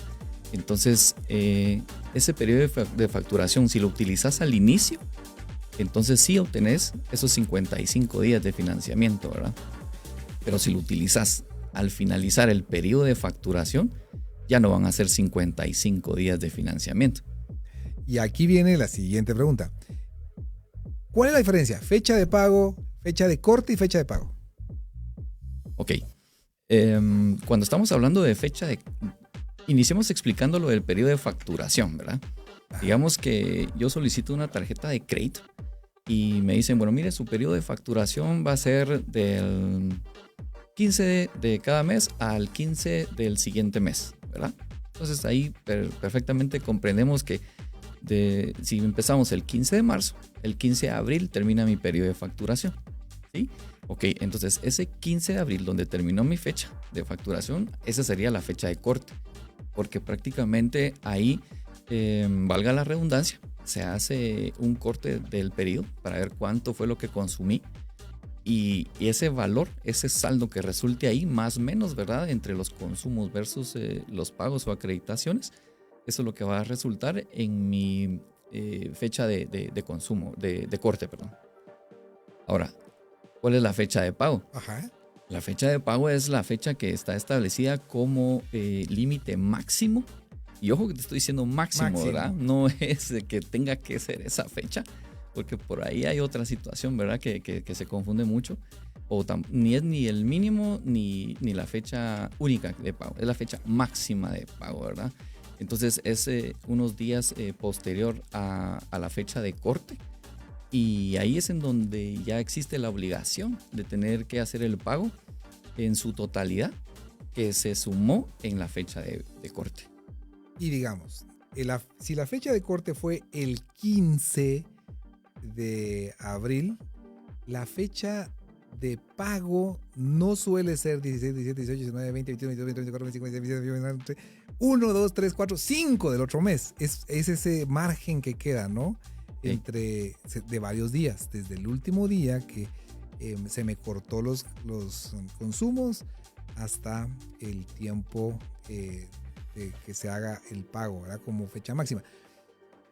Entonces, ese periodo de facturación, si lo utilizas al inicio, entonces sí obtenés esos 55 días de financiamiento, ¿verdad? Pero si lo utilizas al finalizar el periodo de facturación, ya no van a ser 55 días de financiamiento. Y aquí viene la siguiente pregunta. ¿Cuál es la diferencia? Fecha de pago, fecha de corte y fecha de pago. Ok. Cuando estamos hablando de fecha de... Iniciemos explicando lo del periodo de facturación, ¿verdad? Digamos que yo solicito una tarjeta de crédito y me dicen, bueno, mire, su periodo de facturación va a ser del 15 de cada mes al 15 del siguiente mes, ¿verdad? Entonces ahí perfectamente comprendemos que si empezamos el 15 de marzo, el 15 de abril termina mi periodo de facturación, ¿sí? Ok, entonces ese 15 de abril donde terminó mi fecha de facturación, esa sería la fecha de corte, porque prácticamente ahí, valga la redundancia, se hace un corte del periodo para ver cuánto fue lo que consumí, y ese valor, ese saldo que resulte ahí, más o menos, ¿verdad? Entre los consumos versus los pagos o acreditaciones, eso es lo que va a resultar en mi fecha de consumo, de corte, perdón. Ahora, ¿cuál es la fecha de pago? Ajá. La fecha de pago es la fecha que está establecida como límite máximo. Y ojo que te estoy diciendo máximo, ¿verdad? No es que tenga que ser esa fecha, porque por ahí hay otra situación, ¿verdad? Que se confunde mucho. Ni es ni el mínimo ni la fecha única de pago. Es la fecha máxima de pago, ¿verdad? Entonces es unos días posterior a la fecha de corte. Y ahí es en donde ya existe la obligación de tener que hacer el pago en su totalidad que se sumó en la fecha de corte. Y digamos, si la fecha de corte fue el 15 de abril, la fecha de pago no suele ser 16, 17, 18, 19, 20, 21, 22, 23, 24, 25, 26, 27, 1, 2, 3, 4, 5 del otro mes. Es ese margen que queda, ¿no? De varios días, desde el último día que se me cortó los consumos hasta el tiempo de que se haga el pago, ¿verdad? Como fecha máxima.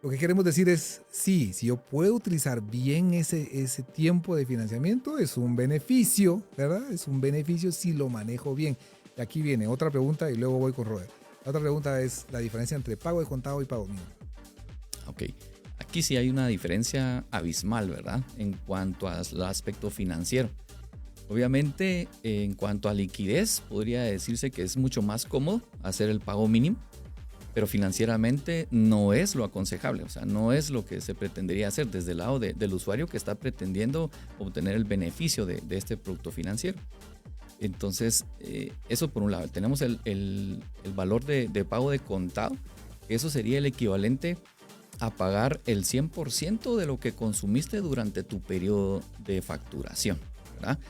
Lo que queremos decir es, sí, si yo puedo utilizar bien ese tiempo de financiamiento, es un beneficio, ¿verdad? Es un beneficio si lo manejo bien. Y aquí viene otra pregunta y luego voy con Robert. La otra pregunta es la diferencia entre pago de contado y pago mínimo. Ok, aquí sí hay una diferencia abismal, ¿verdad? En cuanto al aspecto financiero. Obviamente, en cuanto a liquidez, podría decirse que es mucho más cómodo hacer el pago mínimo, pero financieramente no es lo aconsejable, o sea, no es lo que se pretendería hacer desde el lado del usuario que está pretendiendo obtener el beneficio de este producto financiero. Entonces, eso por un lado. Tenemos el valor de pago de contado. Eso sería el equivalente a pagar el 100% de lo que consumiste durante tu periodo de facturación, ¿verdad?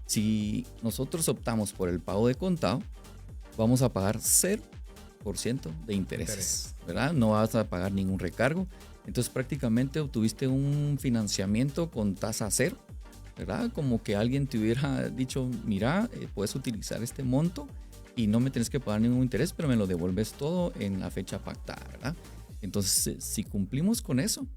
Si nosotros optamos por el pago de contado, vamos a pagar 0% de intereses, ¿verdad? No vas a pagar ningún recargo. Entonces prácticamente obtuviste un financiamiento con tasa cero, ¿verdad? Como que alguien te hubiera dicho, mira, puedes utilizar este monto y no me tienes que pagar ningún interés, pero me lo devuelves todo en la fecha pactada, ¿verdad? Entonces, si cumplimos con eso,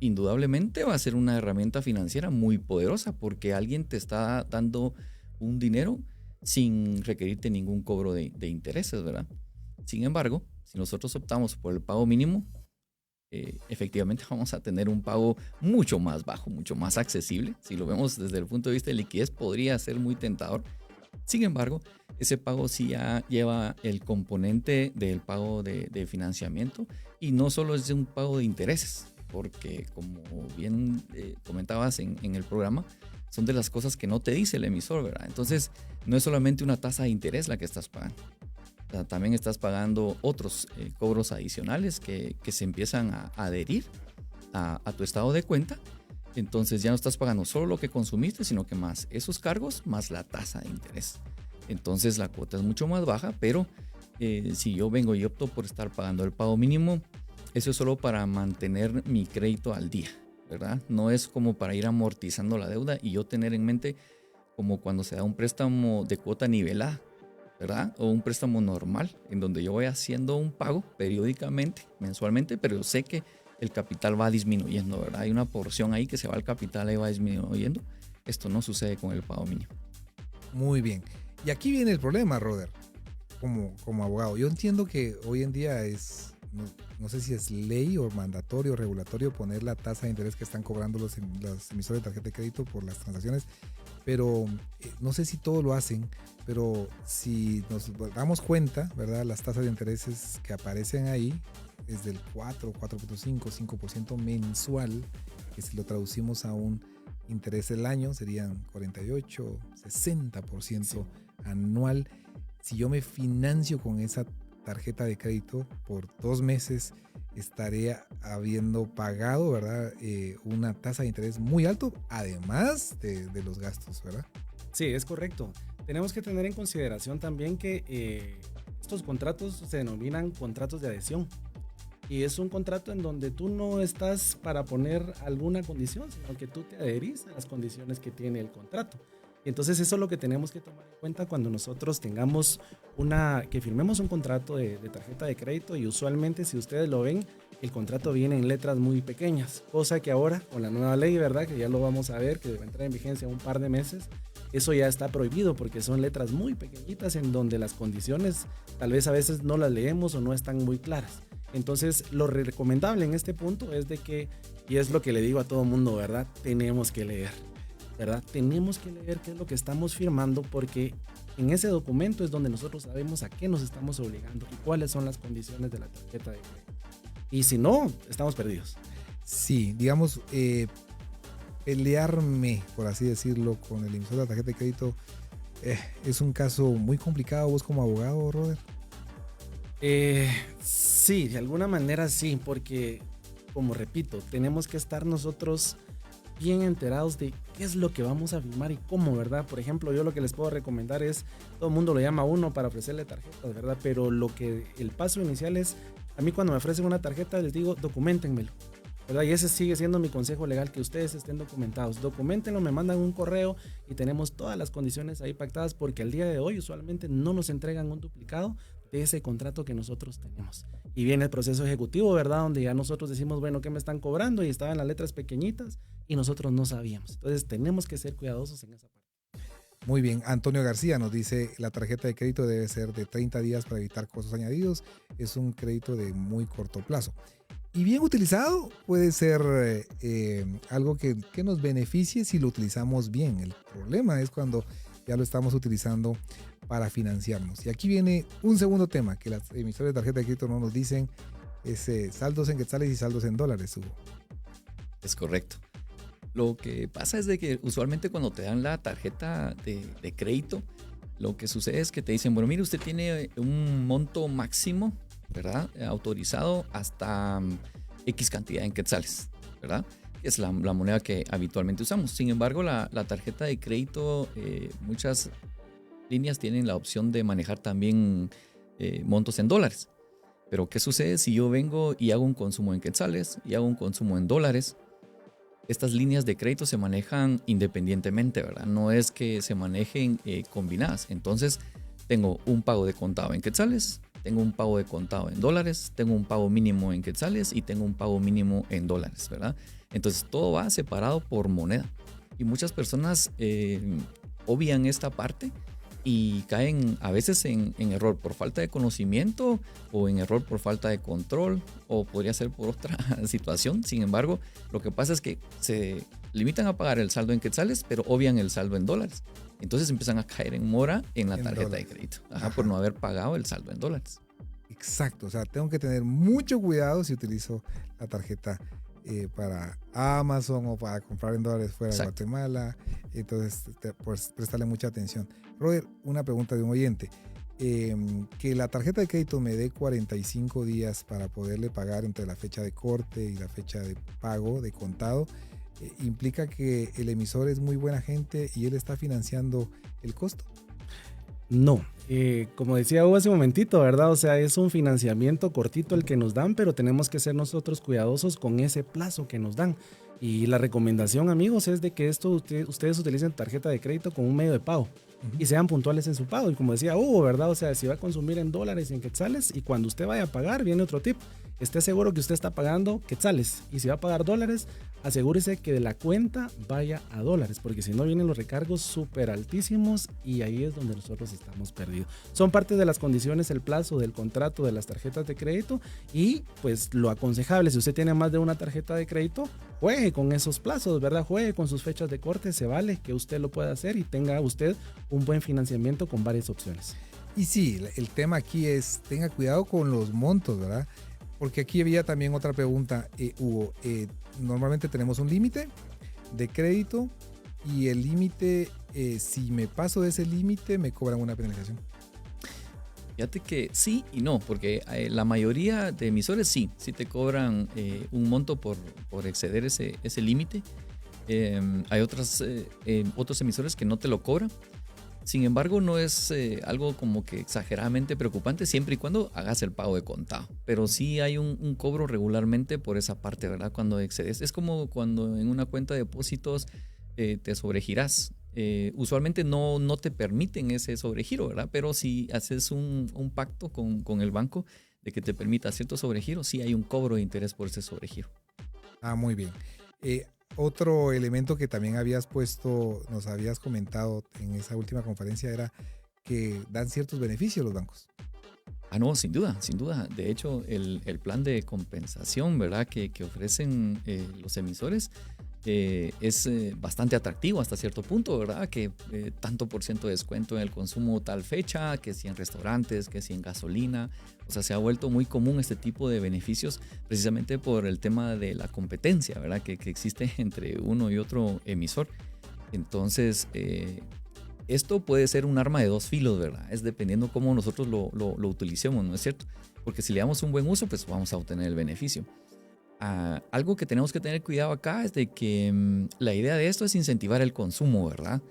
indudablemente va a ser una herramienta financiera muy poderosa porque alguien te está dando un dinero sin requerirte ningún cobro de intereses, ¿verdad? Sin embargo, si nosotros optamos por el pago mínimo, efectivamente vamos a tener un pago mucho más bajo, mucho más accesible. Si lo vemos desde el punto de vista de liquidez, podría ser muy tentador. Sin embargo, ese pago sí ya lleva el componente del pago de financiamiento y no solo es un pago de intereses, porque como bien comentabas en el programa, son de las cosas que no te dice el emisor, ¿verdad? Entonces, no es solamente una tasa de interés la que estás pagando. O sea, también estás pagando otros cobros adicionales que se empiezan a adherir a tu estado de cuenta. Entonces ya no estás pagando solo lo que consumiste, sino que más esos cargos más la tasa de interés. Entonces la cuota es mucho más baja, pero si yo vengo y opto por estar pagando el pago mínimo, eso es solo para mantener mi crédito al día, ¿verdad? No es como para ir amortizando la deuda y yo tener en mente como cuando se da un préstamo de cuota nivelada, ¿verdad? O un préstamo normal, en donde yo voy haciendo un pago periódicamente, mensualmente, pero yo sé que el capital va disminuyendo, ¿verdad? Hay una porción ahí que se va al capital y va disminuyendo. Esto no sucede con el pago mínimo. Muy bien. Y aquí viene el problema, Roder, como abogado. Yo entiendo que hoy en día es, no sé si es ley o mandatorio o regulatorio poner la tasa de interés que están cobrando los emisores de tarjeta de crédito por las transacciones, pero no sé si todos lo hacen, pero si nos damos cuenta, ¿verdad? Las tasas de intereses que aparecen ahí es del 4, 4.5, 5% mensual, que si lo traducimos a un interés del año serían 48, 60% sí, anual. Si yo me financio con esa tarjeta de crédito por 2 meses, estaré habiendo pagado, ¿verdad? Una tasa de interés muy alto, además de los gastos, ¿verdad? Sí, es correcto. Tenemos que tener en consideración también que estos contratos se denominan contratos de adhesión. Y es un contrato en donde tú no estás para poner alguna condición, sino que tú te adherís a las condiciones que tiene el contrato. Entonces eso es lo que tenemos que tomar en cuenta cuando nosotros tengamos que firmemos un contrato de tarjeta de crédito, y usualmente, si ustedes lo ven, el contrato viene en letras muy pequeñas, cosa que ahora con la nueva ley, ¿verdad? Que ya lo vamos a ver, que va a entrar en vigencia en un par de meses, eso ya está prohibido porque son letras muy pequeñitas en donde las condiciones tal vez a veces no las leemos o no están muy claras. Entonces lo recomendable en este punto es de que, y es lo que le digo a todo mundo, ¿verdad? Tenemos que leer, ¿verdad? Tenemos que leer qué es lo que estamos firmando, porque en ese documento es donde nosotros sabemos a qué nos estamos obligando y cuáles son las condiciones de la tarjeta de crédito. Y si no, estamos perdidos. Sí, digamos, pelearme, por así decirlo, con el emisor de la tarjeta de crédito es un caso muy complicado. ¿Vos como abogado, Roder? Sí, de alguna manera sí, porque, como repito, tenemos que estar nosotros bien enterados de qué es lo que vamos a firmar y cómo, ¿verdad? Por ejemplo, yo lo que les puedo recomendar es, todo el mundo lo llama a uno para ofrecerle tarjetas, ¿verdad? Pero el paso inicial es, a mí cuando me ofrecen una tarjeta les digo, documentenmelo, ¿verdad? Y ese sigue siendo mi consejo legal, que ustedes estén documentados. Documentenlo, me mandan un correo y tenemos todas las condiciones ahí pactadas, porque al día de hoy usualmente no nos entregan un duplicado, de ese contrato que nosotros tenemos. Y viene el proceso ejecutivo, ¿verdad? Donde ya nosotros decimos, bueno, ¿qué me están cobrando? Y estaban las letras pequeñitas y nosotros no sabíamos. Entonces tenemos que ser cuidadosos en esa parte. Muy bien, Antonio García nos dice, la tarjeta de crédito debe ser de 30 días para evitar costos añadidos. Es un crédito de muy corto plazo. Y bien utilizado puede ser algo que nos beneficie si lo utilizamos bien. El problema es cuando ya lo estamos utilizando para financiarnos. Y aquí viene un segundo tema que las emisoras de tarjeta de crédito no nos dicen, es saldos en quetzales y saldos en dólares, Hugo. Es correcto. Lo que pasa es de que usualmente cuando te dan la tarjeta de crédito, lo que sucede es que te dicen, bueno, mire, usted tiene un monto máximo, ¿verdad? Autorizado hasta X cantidad en quetzales, ¿verdad? Es la moneda que habitualmente usamos. Sin embargo, la tarjeta de crédito, muchas líneas tienen la opción de manejar también montos en dólares. Pero ¿qué sucede si yo vengo y hago un consumo en quetzales y hago un consumo en dólares? Estas líneas de crédito se manejan independientemente, ¿verdad? No es que se manejen combinadas. Entonces, tengo un pago de contado en quetzales, tengo un pago de contado en dólares, tengo un pago mínimo en quetzales y tengo un pago mínimo en dólares, ¿verdad? Entonces, todo va separado por moneda. Y muchas personas obvian esta parte y caen a veces en error por falta de conocimiento o en error por falta de control o podría ser por otra situación. Sin embargo, lo que pasa es que se limitan a pagar el saldo en quetzales, pero obvian el saldo en dólares. Entonces empiezan a caer en mora en la tarjeta de crédito, por no haber pagado el saldo en dólares. Exacto, o sea, tengo que tener mucho cuidado si utilizo la tarjeta para Amazon o para comprar en dólares fuera de Guatemala. Entonces, pues prestarle mucha atención. Robert, una pregunta de un oyente. Que la tarjeta de crédito me dé 45 días para poderle pagar entre la fecha de corte y la fecha de pago de contado, ¿implica que el emisor es muy buena gente y él está financiando el costo? No, como decía Hugo hace un momentito, ¿verdad? O sea, es un financiamiento cortito el que nos dan, pero tenemos que ser nosotros cuidadosos con ese plazo que nos dan. Y la recomendación, amigos, es de que ustedes utilicen tarjeta de crédito como un medio de pago y sean puntuales en su pago. Y como decía Hugo, ¿verdad? O sea, si va a consumir en dólares y en quetzales y cuando usted vaya a pagar, viene otro tip. Esté seguro que usted está pagando quetzales y si va a pagar dólares, asegúrese que de la cuenta vaya a dólares, porque si no vienen los recargos súper altísimos y ahí es donde nosotros estamos perdidos. Son parte de las condiciones, el plazo del contrato de las tarjetas de crédito y pues lo aconsejable, si usted tiene más de una tarjeta de crédito, juegue con esos plazos, ¿verdad? Juegue con sus fechas de corte, se vale que usted lo pueda hacer y tenga usted un buen financiamiento con varias opciones. Y sí, el tema aquí es, tenga cuidado con los montos, ¿verdad? Porque aquí había también otra pregunta, Hugo. Normalmente tenemos un límite de crédito y el límite, si me paso de ese límite, me cobran una penalización. Fíjate que sí y no, porque la mayoría de emisores sí te cobran un monto por exceder ese límite. Hay otros emisores que no te lo cobran. Sin embargo, no es algo como que exageradamente preocupante siempre y cuando hagas el pago de contado. Pero sí hay un cobro regularmente por esa parte, ¿verdad? Cuando excedes. Es como cuando en una cuenta de depósitos te sobregiras. Usualmente no te permiten ese sobregiro, ¿verdad? Pero si haces un pacto con el banco de que te permita cierto sobregiro, sí hay un cobro de interés por ese sobregiro. Ah, muy bien. Otro elemento que también nos habías comentado en esa última conferencia era que dan ciertos beneficios los bancos. Ah, no, sin duda. De hecho, el plan de compensación, ¿verdad? que ofrecen los emisores es bastante atractivo hasta cierto punto, ¿verdad? Que tanto por ciento de descuento en el consumo tal fecha, que si en restaurantes, que si en gasolina. O sea, se ha vuelto muy común este tipo de beneficios precisamente por el tema de la competencia, ¿verdad? Que existe entre uno y otro emisor. Entonces, esto puede ser un arma de dos filos, ¿verdad? Es dependiendo cómo nosotros lo utilicemos, ¿no es cierto? Porque si le damos un buen uso, pues vamos a obtener el beneficio. Algo que tenemos que tener cuidado acá es de que la idea de esto es incentivar el consumo, ¿verdad?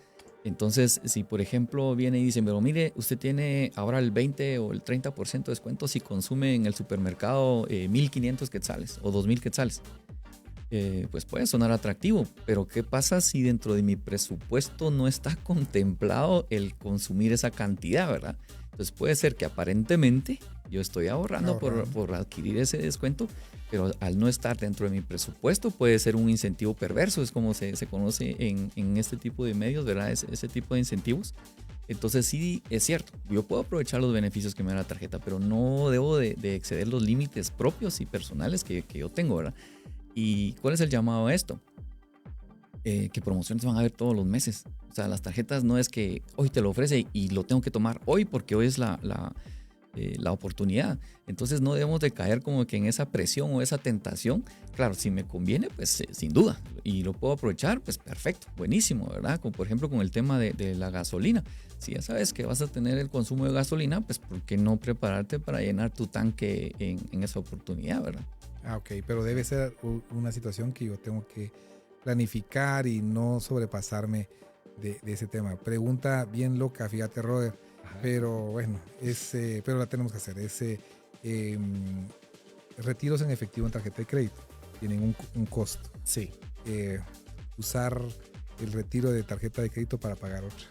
Entonces, si por ejemplo viene y dice, pero mire, usted tiene ahora el 20 o el 30% de descuento si consume en el supermercado 1,500 quetzales o 2,000 quetzales. pues puede sonar atractivo, pero ¿qué pasa si dentro de mi presupuesto no está contemplado el consumir esa cantidad, verdad? Entonces puede ser que aparentemente yo estoy ahorrando por adquirir ese descuento, pero al no estar dentro de mi presupuesto puede ser un incentivo perverso, es como se conoce en este tipo de medios, ¿verdad? Ese tipo de incentivos. Entonces sí, es cierto, yo puedo aprovechar los beneficios que me da la tarjeta, pero no debo de exceder los límites propios y personales que yo tengo, ¿verdad? ¿Y cuál es el llamado a esto? Que promociones van a haber todos los meses. O sea, las tarjetas no es que hoy te lo ofrece y lo tengo que tomar hoy porque hoy es la oportunidad. Entonces no debemos de caer como que en esa presión o esa tentación. Claro, si me conviene, pues sin duda. Y lo puedo aprovechar, pues perfecto, buenísimo, ¿verdad? Como por ejemplo con el tema de la gasolina. Si ya sabes que vas a tener el consumo de gasolina, pues ¿por qué no prepararte para llenar tu tanque en esa oportunidad, verdad? Ok, pero debe ser una situación que yo tengo que planificar y no sobrepasarme de ese tema. Pregunta bien loca, fíjate, Roder. Pero bueno, pero la tenemos que hacer. Retiros en efectivo en tarjeta de crédito tienen un costo. Sí. Usar el retiro de tarjeta de crédito para pagar otra.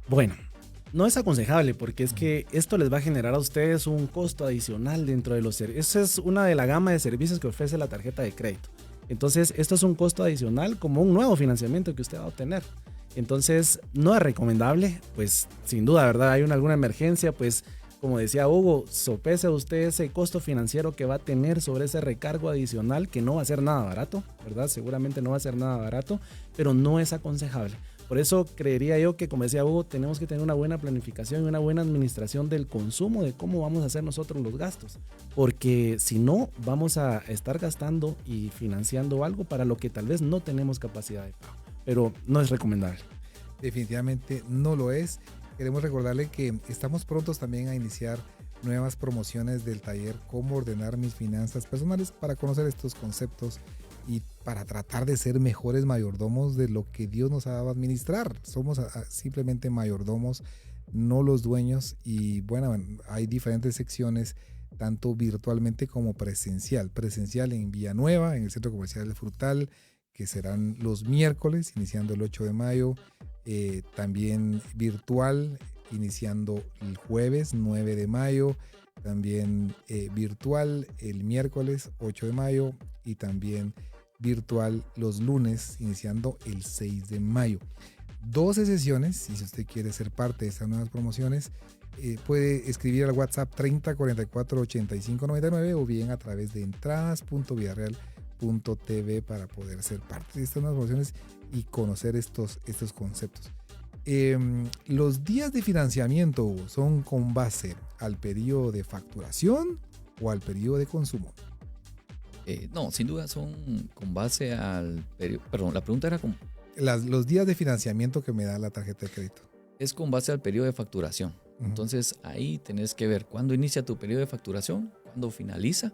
Bueno, no es aconsejable porque es que esto les va a generar a ustedes un costo adicional dentro de los servicios. Esa es una de la gama de servicios que ofrece la tarjeta de crédito. Entonces, esto es un costo adicional como un nuevo financiamiento que usted va a obtener. Entonces, no es recomendable, pues sin duda, ¿verdad? Hay alguna emergencia, pues como decía Hugo, sopese usted ese costo financiero que va a tener sobre ese recargo adicional que no va a ser nada barato, ¿verdad? Seguramente no va a ser nada barato, pero no es aconsejable. Por eso creería yo que, como decía Hugo, tenemos que tener una buena planificación y una buena administración del consumo, de cómo vamos a hacer nosotros los gastos. Porque si no, vamos a estar gastando y financiando algo para lo que tal vez no tenemos capacidad de pago. Pero no es recomendable. Definitivamente no lo es. Queremos recordarle que estamos prontos también a iniciar nuevas promociones del taller Cómo ordenar mis finanzas personales para conocer estos conceptos y para tratar de ser mejores mayordomos de lo que Dios nos ha dado a administrar. Somos simplemente mayordomos, no los dueños. Y bueno, hay diferentes secciones, tanto virtualmente como presencial. Presencial en Villanueva, en el Centro Comercial del Frutal, que serán los miércoles, iniciando el 8 de mayo. También virtual, iniciando el jueves 9 de mayo. También virtual el miércoles 8 de mayo. Y también virtual los lunes, iniciando el 6 de mayo. 12 sesiones, y si usted quiere ser parte de estas nuevas promociones, puede escribir al WhatsApp 30 44 85 99 o bien a través de entradas.villarreal.tv para poder ser parte de estas nuevas promociones y conocer estos conceptos. Los días de financiamiento, Hugo, son con base al periodo de facturación o al periodo de consumo. No, sin duda son con base al periodo. Perdón, la pregunta era con. Los días de financiamiento que me da la tarjeta de crédito. Es con base al periodo de facturación. Entonces ahí tenés que ver cuándo inicia tu periodo de facturación, cuándo finaliza,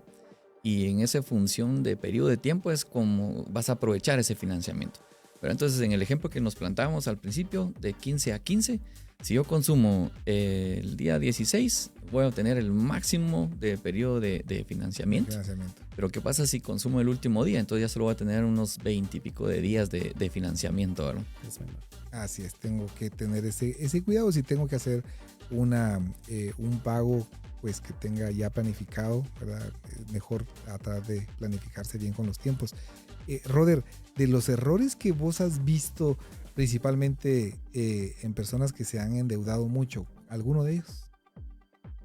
y en esa función de periodo de tiempo es como vas a aprovechar ese financiamiento. Pero entonces en el ejemplo que nos plantábamos al principio, de 15 a 15, si yo consumo el día 16, voy a obtener el máximo de periodo de financiamiento. Pero ¿qué pasa si consumo el último día? Entonces ya solo voy a tener unos 20 y pico de días de financiamiento, ¿verdad? Así es, tengo que tener ese cuidado. Si tengo que hacer un pago, pues que tenga ya planificado, ¿verdad? Mejor tratar de planificarse bien con los tiempos. Roder, de los errores que vos has visto principalmente en personas que se han endeudado mucho, ¿alguno de ellos?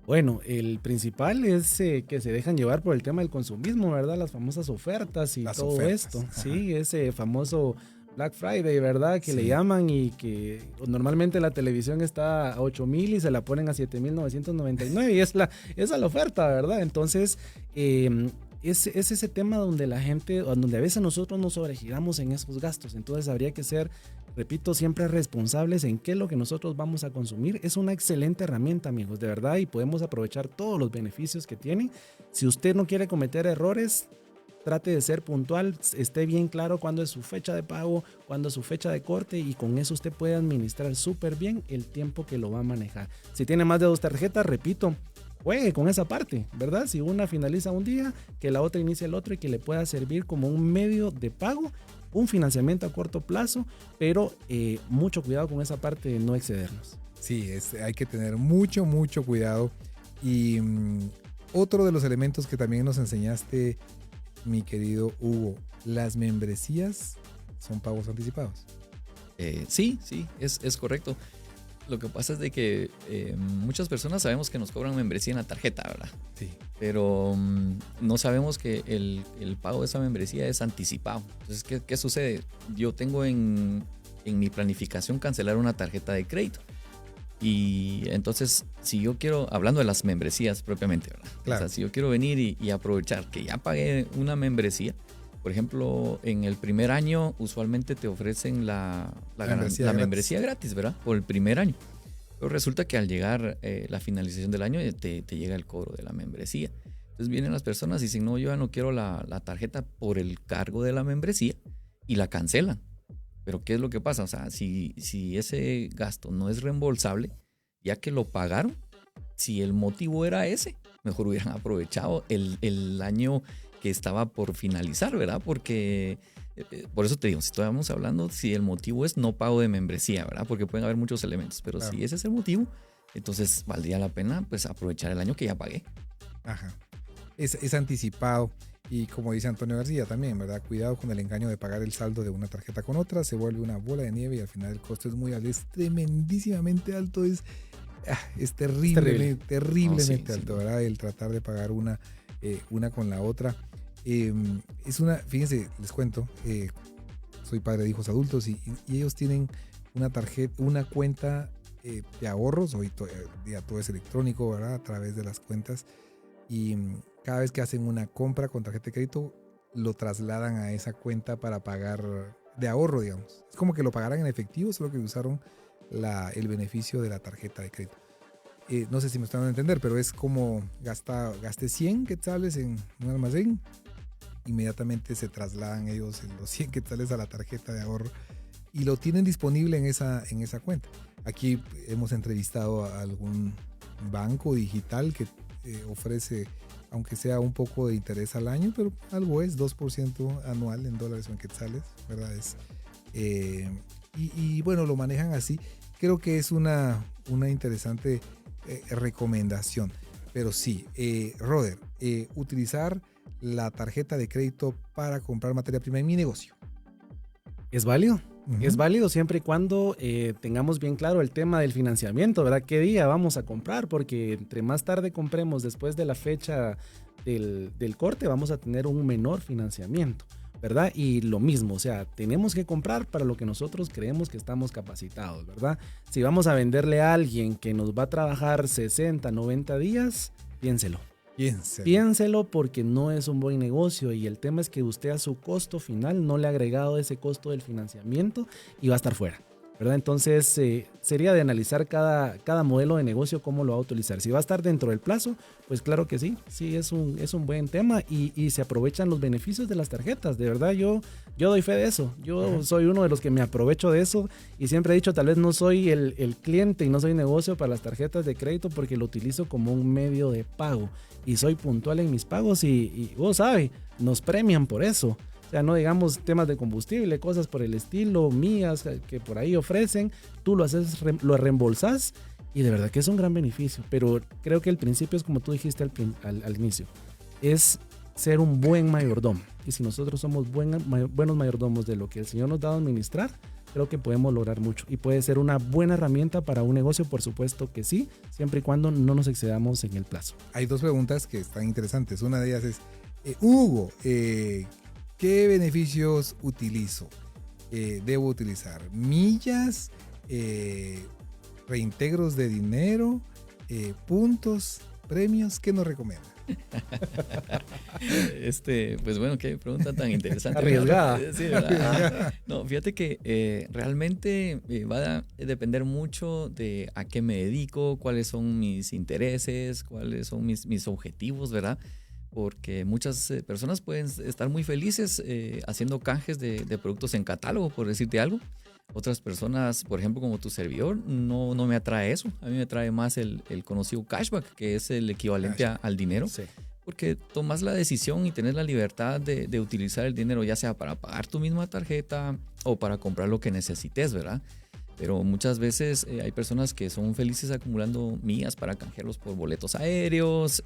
Bueno, el principal es que se dejan llevar por el tema del consumismo, ¿verdad? Las famosas ofertas y todo esto. Ajá. Sí, ese famoso Black Friday, ¿verdad? Que le llaman y que normalmente la televisión está a 8,000 y se la ponen a 7,999 y esa es la oferta, ¿verdad? Entonces, es ese tema donde la gente, donde a veces nosotros nos sobregiramos en esos gastos. Entonces habría que ser, repito, siempre responsables en qué es lo que nosotros vamos a consumir. Es una excelente herramienta, amigos, de verdad, y podemos aprovechar todos los beneficios que tiene. Si usted no quiere cometer errores, trate de ser puntual, esté bien claro cuándo es su fecha de pago, cuándo es su fecha de corte, y con eso usted puede administrar súper bien el tiempo que lo va a manejar. Si tiene más de 2 tarjetas, repito, juegue con esa parte, ¿verdad? Si una finaliza un día, que la otra inicie el otro y que le pueda servir como un medio de pago, un financiamiento a corto plazo, pero mucho cuidado con esa parte de no excedernos. Sí, hay que tener mucho cuidado. Y otro de los elementos que también nos enseñaste, mi querido Hugo, las membresías son pagos anticipados. Sí, es correcto. Lo que pasa es de que muchas personas sabemos que nos cobran membresía en la tarjeta, ¿verdad? Sí. Pero no sabemos que el pago de esa membresía es anticipado. Entonces, ¿qué sucede? Yo tengo en mi planificación cancelar una tarjeta de crédito. Y entonces, si yo quiero, hablando de las membresías propiamente, ¿verdad? Claro. O sea, si yo quiero venir y aprovechar que ya pagué una membresía, por ejemplo, en el primer año usualmente te ofrecen la membresía gratis, ¿verdad? Por el primer año. Pero resulta que al llegar la finalización del año te llega el cobro de la membresía. Entonces vienen las personas y dicen, no, yo ya no quiero la tarjeta por el cargo de la membresía y la cancelan. Pero ¿qué es lo que pasa? O sea, si ese gasto no es reembolsable, ya que lo pagaron, si el motivo era ese, mejor hubieran aprovechado el año que estaba por finalizar, ¿verdad? Porque, por eso te digo, si estamos hablando, si el motivo es no pago de membresía, ¿verdad? Porque pueden haber muchos elementos, pero claro, si ese es el motivo, entonces valdría la pena pues aprovechar el año que ya pagué. Ajá. Es anticipado. Y como dice Antonio García también, ¿verdad? Cuidado con el engaño de pagar el saldo de una tarjeta con otra, se vuelve una bola de nieve y al final el costo es muy alto, es tremendísimamente alto, es terriblemente alto, ¿verdad? El tratar de pagar una con la otra. Fíjense, les cuento, soy padre de hijos adultos y ellos tienen una cuenta de ahorros, hoy ya todo es electrónico, ¿verdad? A través de las cuentas, y cada vez que hacen una compra con tarjeta de crédito, lo trasladan a esa cuenta para pagar de ahorro, digamos. Es como que lo pagaran en efectivo, solo que usaron el beneficio de la tarjeta de crédito. No sé si me están dando a entender, pero es como gasté 100 quetzales en un almacén, inmediatamente se trasladan ellos los 100 quetzales a la tarjeta de ahorro y lo tienen disponible en esa cuenta. Aquí hemos entrevistado a algún banco digital que ofrece, aunque sea un poco de interés al año, pero algo es 2% anual en dólares o en quetzales, ¿verdad? Y bueno, lo manejan así. Creo que es una interesante recomendación. Pero sí, Roder, utilizar la tarjeta de crédito para comprar materia prima en mi negocio. ¿Es válido? Uh-huh. Es válido siempre y cuando tengamos bien claro el tema del financiamiento, ¿verdad? ¿Qué día vamos a comprar? Porque entre más tarde compremos después de la fecha del corte, vamos a tener un menor financiamiento, ¿verdad? Y lo mismo, o sea, tenemos que comprar para lo que nosotros creemos que estamos capacitados, ¿verdad? Si vamos a venderle a alguien que nos va a trabajar 60, 90 días, piénselo. Piénselo porque no es un buen negocio y el tema es que usted a su costo final no le ha agregado ese costo del financiamiento y va a estar fuera, ¿verdad? Entonces sería de analizar cada modelo de negocio cómo lo va a utilizar. Si va a estar dentro del plazo, pues claro que sí es un buen tema y se aprovechan los beneficios de las tarjetas. De verdad, yo doy fe de eso. Yo soy uno de los que me aprovecho de eso y siempre he dicho, tal vez no soy el cliente y no soy negocio para las tarjetas de crédito porque lo utilizo como un medio de pago y soy puntual en mis pagos y vos sabes, nos premian por eso. O sea, no digamos temas de combustible, cosas por el estilo, mías que por ahí ofrecen, tú lo haces, lo reembolsás y de verdad que es un gran beneficio. Pero creo que el principio es como tú dijiste al inicio, es ser un buen mayordomo. Y si nosotros somos buenos mayordomos de lo que el Señor nos da a administrar, creo que podemos lograr mucho y puede ser una buena herramienta para un negocio, por supuesto que sí, siempre y cuando no nos excedamos en el plazo. Hay dos preguntas que están interesantes. Una de ellas es, Hugo, ¿qué beneficios utilizo? ¿Debo utilizar millas, reintegros de dinero, puntos, premios? ¿Qué nos recomienda? Pues bueno, qué pregunta tan interesante. Arriesgada. Sí, ¿verdad? No, fíjate que realmente va a depender mucho de a qué me dedico, cuáles son mis intereses, cuáles son mis objetivos, ¿verdad? Porque muchas personas pueden estar muy felices haciendo canjes de productos en catálogo, por decirte algo. Otras personas, por ejemplo, como tu servidor, no me atrae eso. A mí me atrae más el conocido cashback, que es el equivalente al dinero. Sí. Porque tomas la decisión y tenés la libertad de utilizar el dinero, ya sea para pagar tu misma tarjeta o para comprar lo que necesites, ¿verdad? Pero muchas veces hay personas que son felices acumulando millas para canjearlos por boletos aéreos,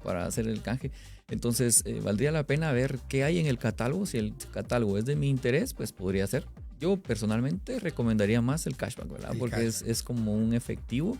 para hacer el canje. Entonces, valdría la pena ver qué hay en el catálogo. Si el catálogo es de mi interés, pues podría ser. Yo personalmente recomendaría más el cashback, ¿verdad? Porque es como un efectivo.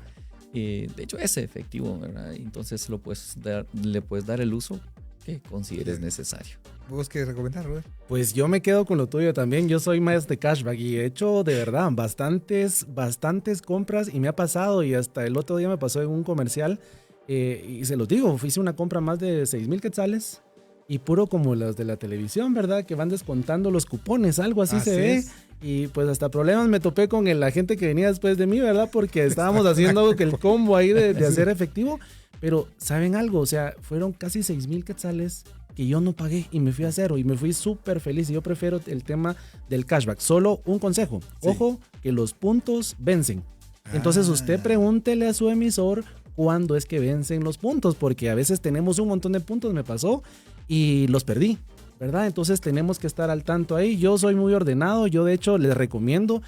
De hecho, es efectivo, ¿verdad? Entonces le puedes dar el uso que consideres necesario. ¿Vos qué recomendar, Robert? Pues yo me quedo con lo tuyo también. Yo soy más de cashback y he hecho de verdad bastantes compras y me ha pasado, y hasta el otro día me pasó en un comercial y se los digo, hice una compra más de 6,000 quetzales y puro como las de la televisión, ¿verdad? Que van descontando los cupones, algo así se ve. Y pues hasta problemas me topé con la gente que venía después de mí, ¿verdad? Porque estábamos haciendo el combo ahí de hacer efectivo. Pero, ¿saben algo? O sea, fueron casi 6,000 quetzales que yo no pagué y me fui a cero y me fui súper feliz. Y yo prefiero el tema del cashback. Solo un consejo. Ojo, que los puntos vencen. Entonces usted pregúntele a su emisor cuándo es que vencen los puntos, porque a veces tenemos un montón de puntos, me pasó, y los perdí, ¿verdad? Entonces tenemos que estar al tanto ahí. Yo soy muy ordenado, yo de hecho les recomiendo,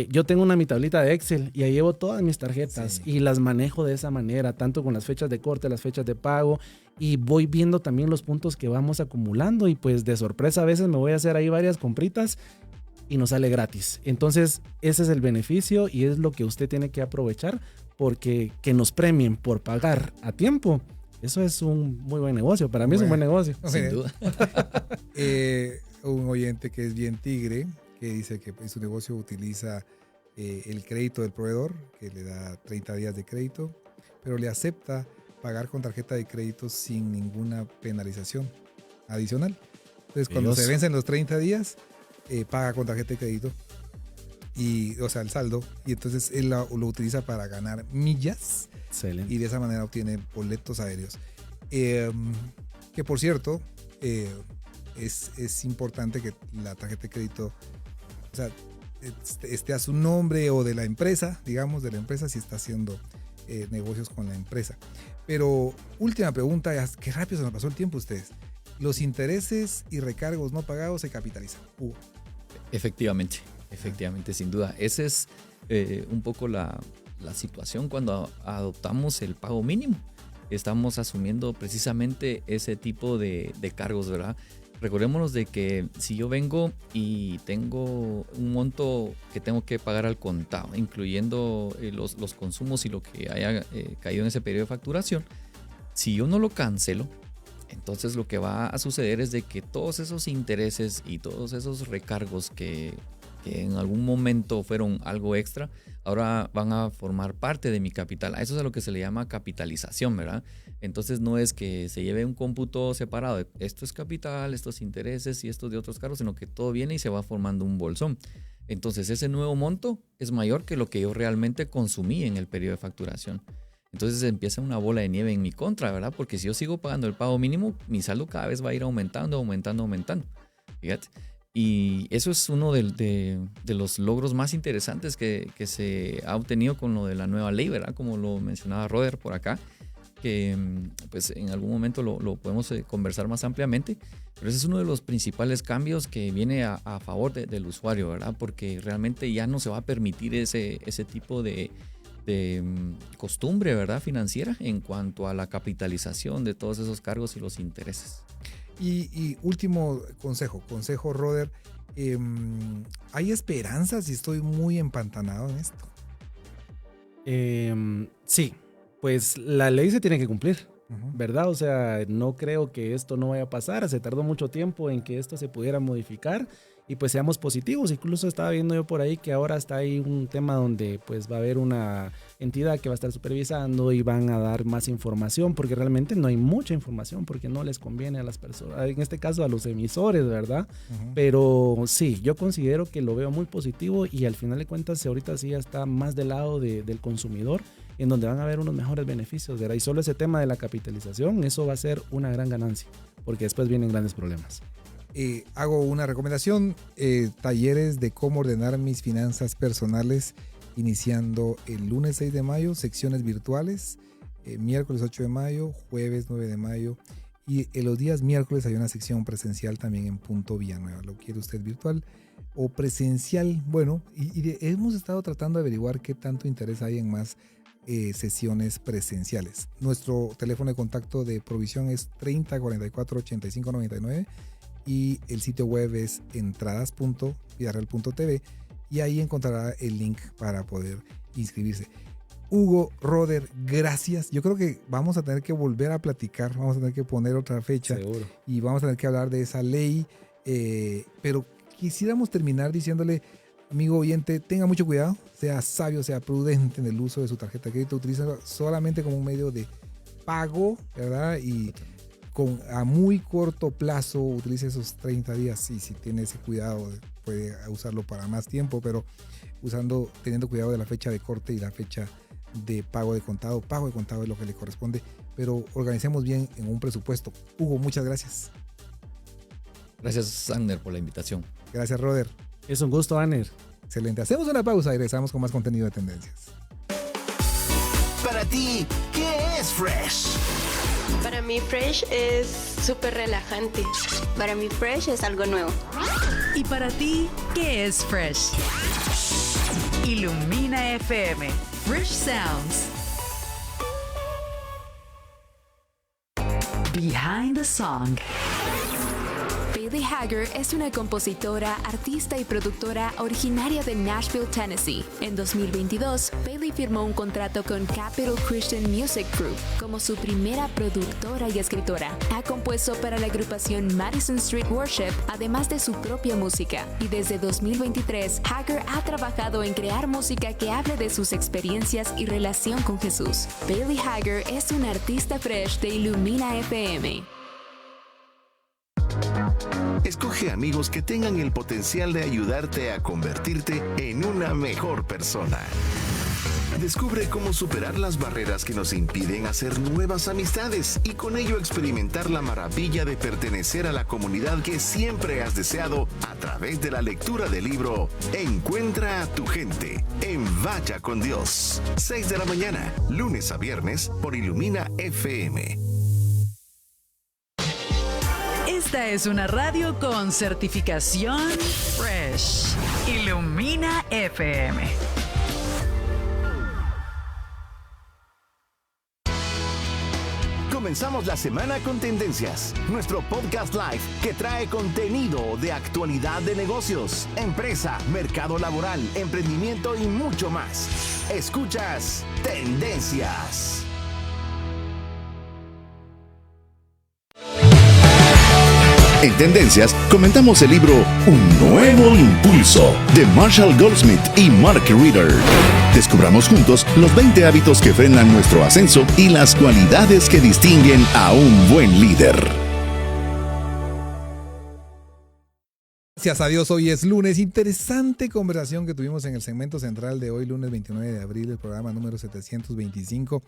yo tengo mi tablita de Excel y ahí llevo todas mis tarjetas y las manejo de esa manera, tanto con las fechas de corte, las fechas de pago, y voy viendo también los puntos que vamos acumulando, y pues de sorpresa a veces me voy a hacer ahí varias compritas y nos sale gratis. Entonces ese es el beneficio y es lo que usted tiene que aprovechar, porque que nos premien por pagar a tiempo, eso es un muy buen negocio. Para mí es un buen negocio. Sin duda. Un oyente que es bien tigre, que dice que en su negocio utiliza el crédito del proveedor, que le da 30 días de crédito, pero le acepta pagar con tarjeta de crédito sin ninguna penalización adicional. Entonces, cuando se vencen los 30 días, paga con tarjeta de crédito, y, o sea, el saldo, y entonces él lo utiliza para ganar millas. Excelente. Y de esa manera obtiene boletos aéreos. Que por cierto, es importante que la tarjeta de crédito, o sea, esté a su nombre o de la empresa, digamos, de la empresa, si está haciendo negocios con la empresa. Pero última pregunta, qué rápido se nos pasó el tiempo ustedes. Los intereses y recargos no pagados se capitalizan. Efectivamente, sin duda. Esa es un poco la situación cuando adoptamos el pago mínimo. Estamos asumiendo precisamente ese tipo de cargos, ¿verdad? Recordémonos de que si yo vengo y tengo un monto que tengo que pagar al contado, incluyendo los consumos y lo que haya caído en ese periodo de facturación, si yo no lo cancelo, entonces lo que va a suceder es de que todos esos intereses y todos esos recargos que en algún momento fueron algo extra, ahora van a formar parte de mi capital. A eso es a lo que se le llama capitalización, ¿verdad? Entonces no es que se lleve un cómputo separado. Esto es capital, estos intereses y estos de otros cargos, sino que todo viene y se va formando un bolsón. Entonces ese nuevo monto es mayor que lo que yo realmente consumí en el periodo de facturación. Entonces empieza una bola de nieve en mi contra, ¿verdad? Porque si yo sigo pagando el pago mínimo, mi saldo cada vez va a ir aumentando. Fíjate. Y eso es uno de los logros más interesantes que se ha obtenido con lo de la nueva ley, ¿verdad? Como lo mencionaba Roder por acá, que pues en algún momento lo podemos conversar más ampliamente, pero ese es uno de los principales cambios que viene a favor del usuario, ¿verdad? Porque realmente ya no se va a permitir ese tipo de costumbre, ¿verdad? Financiera en cuanto a la capitalización de todos esos cargos y los intereses. Y último consejo Roder, ¿hay esperanza si estoy muy empantanado en esto? Sí, pues la ley se tiene que cumplir, ¿verdad? O sea, no creo que esto no vaya a pasar. Se tardó mucho tiempo en que esto se pudiera modificar y pues seamos positivos. Incluso estaba viendo yo por ahí que ahora está ahí un tema donde pues va a haber una entidad que va a estar supervisando y van a dar más información, porque realmente no hay mucha información porque no les conviene a las personas, en este caso a los emisores, ¿verdad? Pero sí, yo considero que lo veo muy positivo y al final de cuentas ahorita sí ya está más del lado del consumidor, en donde van a haber unos mejores beneficios, ¿verdad? Y solo ese tema de la capitalización, eso va a ser una gran ganancia, porque después vienen grandes problemas. hago una recomendación, talleres de cómo ordenar mis finanzas personales, iniciando el lunes 6 de mayo, secciones virtuales, miércoles 8 de mayo, jueves 9 de mayo, y en los días miércoles hay una sección presencial también en Punto Villanueva. ¿Lo quiere usted virtual o presencial? Bueno, y hemos estado tratando de averiguar qué tanto interés hay en más sesiones presenciales. Nuestro teléfono de contacto de provisión es 3044-8599 y el sitio web es entradas.villarreal.tv y ahí encontrará el link para poder inscribirse. Hugo, Roder, gracias. Yo creo que vamos a tener que volver a platicar, vamos a tener que poner otra fecha. Seguro. Y vamos a tener que hablar de esa ley, pero quisiéramos terminar diciéndole, amigo oyente, tenga mucho cuidado, sea sabio, sea prudente en el uso de su tarjeta de crédito, utiliza solamente como un medio de pago, ¿verdad? Y a muy corto plazo utilice esos 30 días y si tiene ese cuidado puede usarlo para más tiempo, pero teniendo cuidado de la fecha de corte y la fecha de pago de contado. Pago de contado es lo que le corresponde, pero organicemos bien en un presupuesto. Hugo, muchas gracias. Gracias, Ander, por la invitación. Gracias, Roder. Es un gusto, Ander. Excelente. Hacemos una pausa y regresamos con más contenido de tendencias. Para ti, ¿qué es Fresh? Para mí Fresh es súper relajante. Para mí Fresh es algo nuevo. ¿Y para ti, qué es Fresh? Ilumina FM. Fresh Sounds. Behind the Song. Bailey Hager es una compositora, artista y productora originaria de Nashville, Tennessee. En 2022, Bailey firmó un contrato con Capital Christian Music Group como su primera productora y escritora. Ha compuesto para la agrupación Madison Street Worship, además de su propia música. Y desde 2023, Hager ha trabajado en crear música que hable de sus experiencias y relación con Jesús. Bailey Hager es una artista fresh de Ilumina FM. Escoge amigos que tengan el potencial de ayudarte a convertirte en una mejor persona. Descubre cómo superar las barreras que nos impiden hacer nuevas amistades y con ello experimentar la maravilla de pertenecer a la comunidad que siempre has deseado a través de la lectura del libro Encuentra a tu gente en Vaya con Dios. 6 de la mañana, lunes a viernes por Ilumina FM. Esta es una radio con certificación Fresh. Ilumina FM. Comenzamos la semana con Tendencias, nuestro podcast live que trae contenido de actualidad de negocios, empresa, mercado laboral, emprendimiento y mucho más. Escuchas Tendencias. En Tendencias comentamos el libro Un Nuevo Impulso de Marshall Goldsmith y Mark Reeder. Descubramos juntos los 20 hábitos que frenan nuestro ascenso y las cualidades que distinguen a un buen líder. Gracias a Dios, hoy es lunes. Interesante conversación que tuvimos en el segmento central de hoy, lunes 29 de abril, el programa número 725.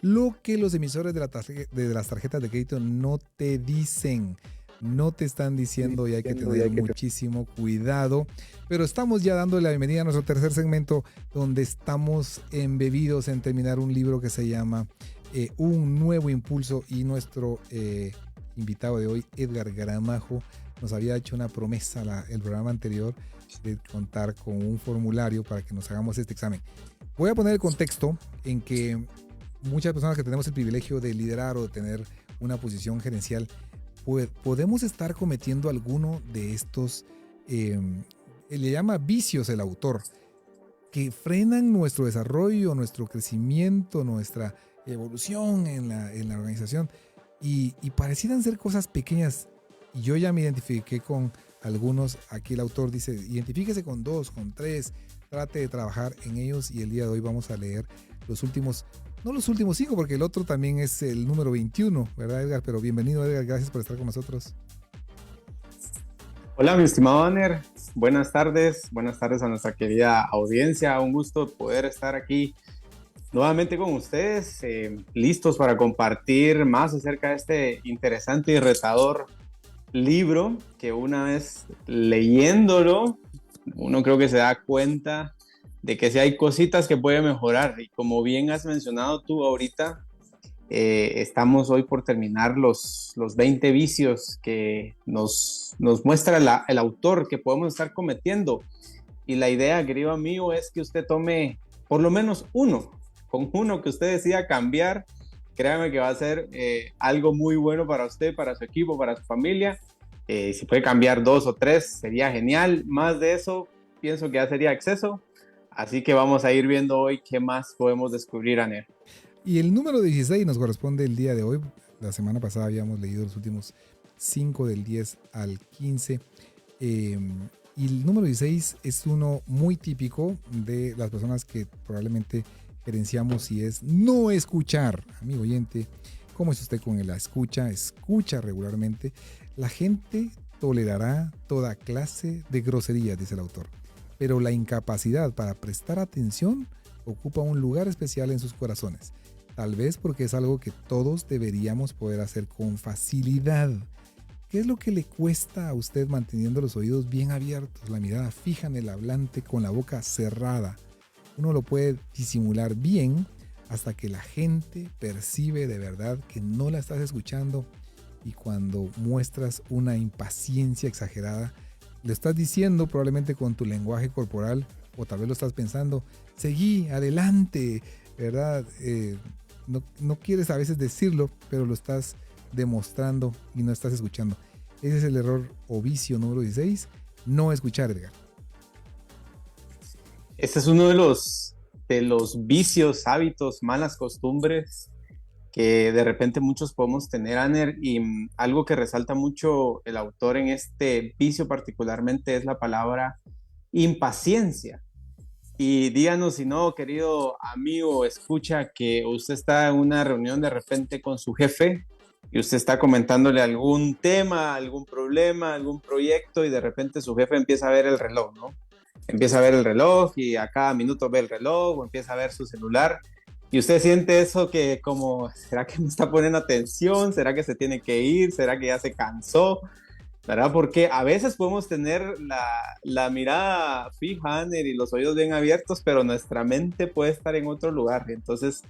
Lo que los emisores de las tarjetas de crédito no te dicen. No te están diciendo y hay que tener muchísimo cuidado. Pero estamos ya dando la bienvenida a nuestro tercer segmento, donde estamos embebidos en terminar un libro que se llama Un Nuevo Impulso. Y nuestro invitado de hoy, Edgar Gramajo, nos había hecho una promesa el programa anterior de contar con un formulario para que nos hagamos este examen. Voy a poner el contexto en que muchas personas que tenemos el privilegio de liderar o de tener una posición gerencial, podemos estar cometiendo alguno de estos, le llama vicios el autor, que frenan nuestro desarrollo, nuestro crecimiento, nuestra evolución en la organización y parecieran ser cosas pequeñas. Y yo ya me identifiqué con algunos. Aquí el autor dice, identifíquese con 2, con 3, trate de trabajar en ellos, y el día de hoy vamos a leer los últimos. No los últimos 5, porque el otro también es el número 21, ¿verdad, Edgar? Pero bienvenido, Edgar, gracias por estar con nosotros. Hola, mi estimado Ander, buenas tardes a nuestra querida audiencia, un gusto poder estar aquí nuevamente con ustedes, listos para compartir más acerca de este interesante y retador libro que una vez leyéndolo, uno creo que se da cuenta de que sí hay cositas que puede mejorar. Y como bien has mencionado tú ahorita, estamos hoy por terminar los 20 vicios que nos muestra el autor que podemos estar cometiendo. Y la idea, querido amigo, es que usted tome por lo menos uno. Con uno que usted decida cambiar, créame que va a ser algo muy bueno para usted, para su equipo, para su familia. Si puede cambiar 2 o 3, sería genial. Más de eso, pienso que ya sería exceso. Así que vamos a ir viendo hoy qué más podemos descubrir, Aner. Y el número 16 nos corresponde el día de hoy. La semana pasada habíamos leído los últimos 5 del 10 al 15. Y el número 16 es uno muy típico de las personas que probablemente gerenciamos y es no escuchar. Amigo oyente, ¿cómo es usted con la escucha? Escucha regularmente. La gente tolerará toda clase de groserías, dice el autor, pero la incapacidad para prestar atención ocupa un lugar especial en sus corazones. Tal vez porque es algo que todos deberíamos poder hacer con facilidad. ¿Qué es lo que le cuesta a usted manteniendo los oídos bien abiertos, la mirada fija en el hablante con la boca cerrada? Uno lo puede disimular bien hasta que la gente percibe de verdad que no la estás escuchando, y cuando muestras una impaciencia exagerada, le estás diciendo probablemente con tu lenguaje corporal, o tal vez lo estás pensando, seguí, adelante, ¿verdad? No quieres a veces decirlo, pero lo estás demostrando y no estás escuchando. Ese es el error o vicio número 16, no escuchar, Edgar. Este es uno de los vicios, hábitos, malas costumbres que de repente muchos podemos tener, Aner, y algo que resalta mucho el autor en este vicio particularmente es la palabra impaciencia. Y díganos si no, querido amigo, escucha que usted está en una reunión de repente con su jefe y usted está comentándole algún tema, algún problema, algún proyecto, y de repente su jefe empieza a ver el reloj, ¿no? Empieza a ver el reloj y a cada minuto ve el reloj o empieza a ver su celular. Y usted siente eso que como, ¿será que me está poniendo atención? ¿Será que se tiene que ir? ¿Será que ya se cansó? ¿Verdad? Porque a veces podemos tener la mirada fija, Aner, y los oídos bien abiertos, pero nuestra mente puede estar en otro lugar. Entonces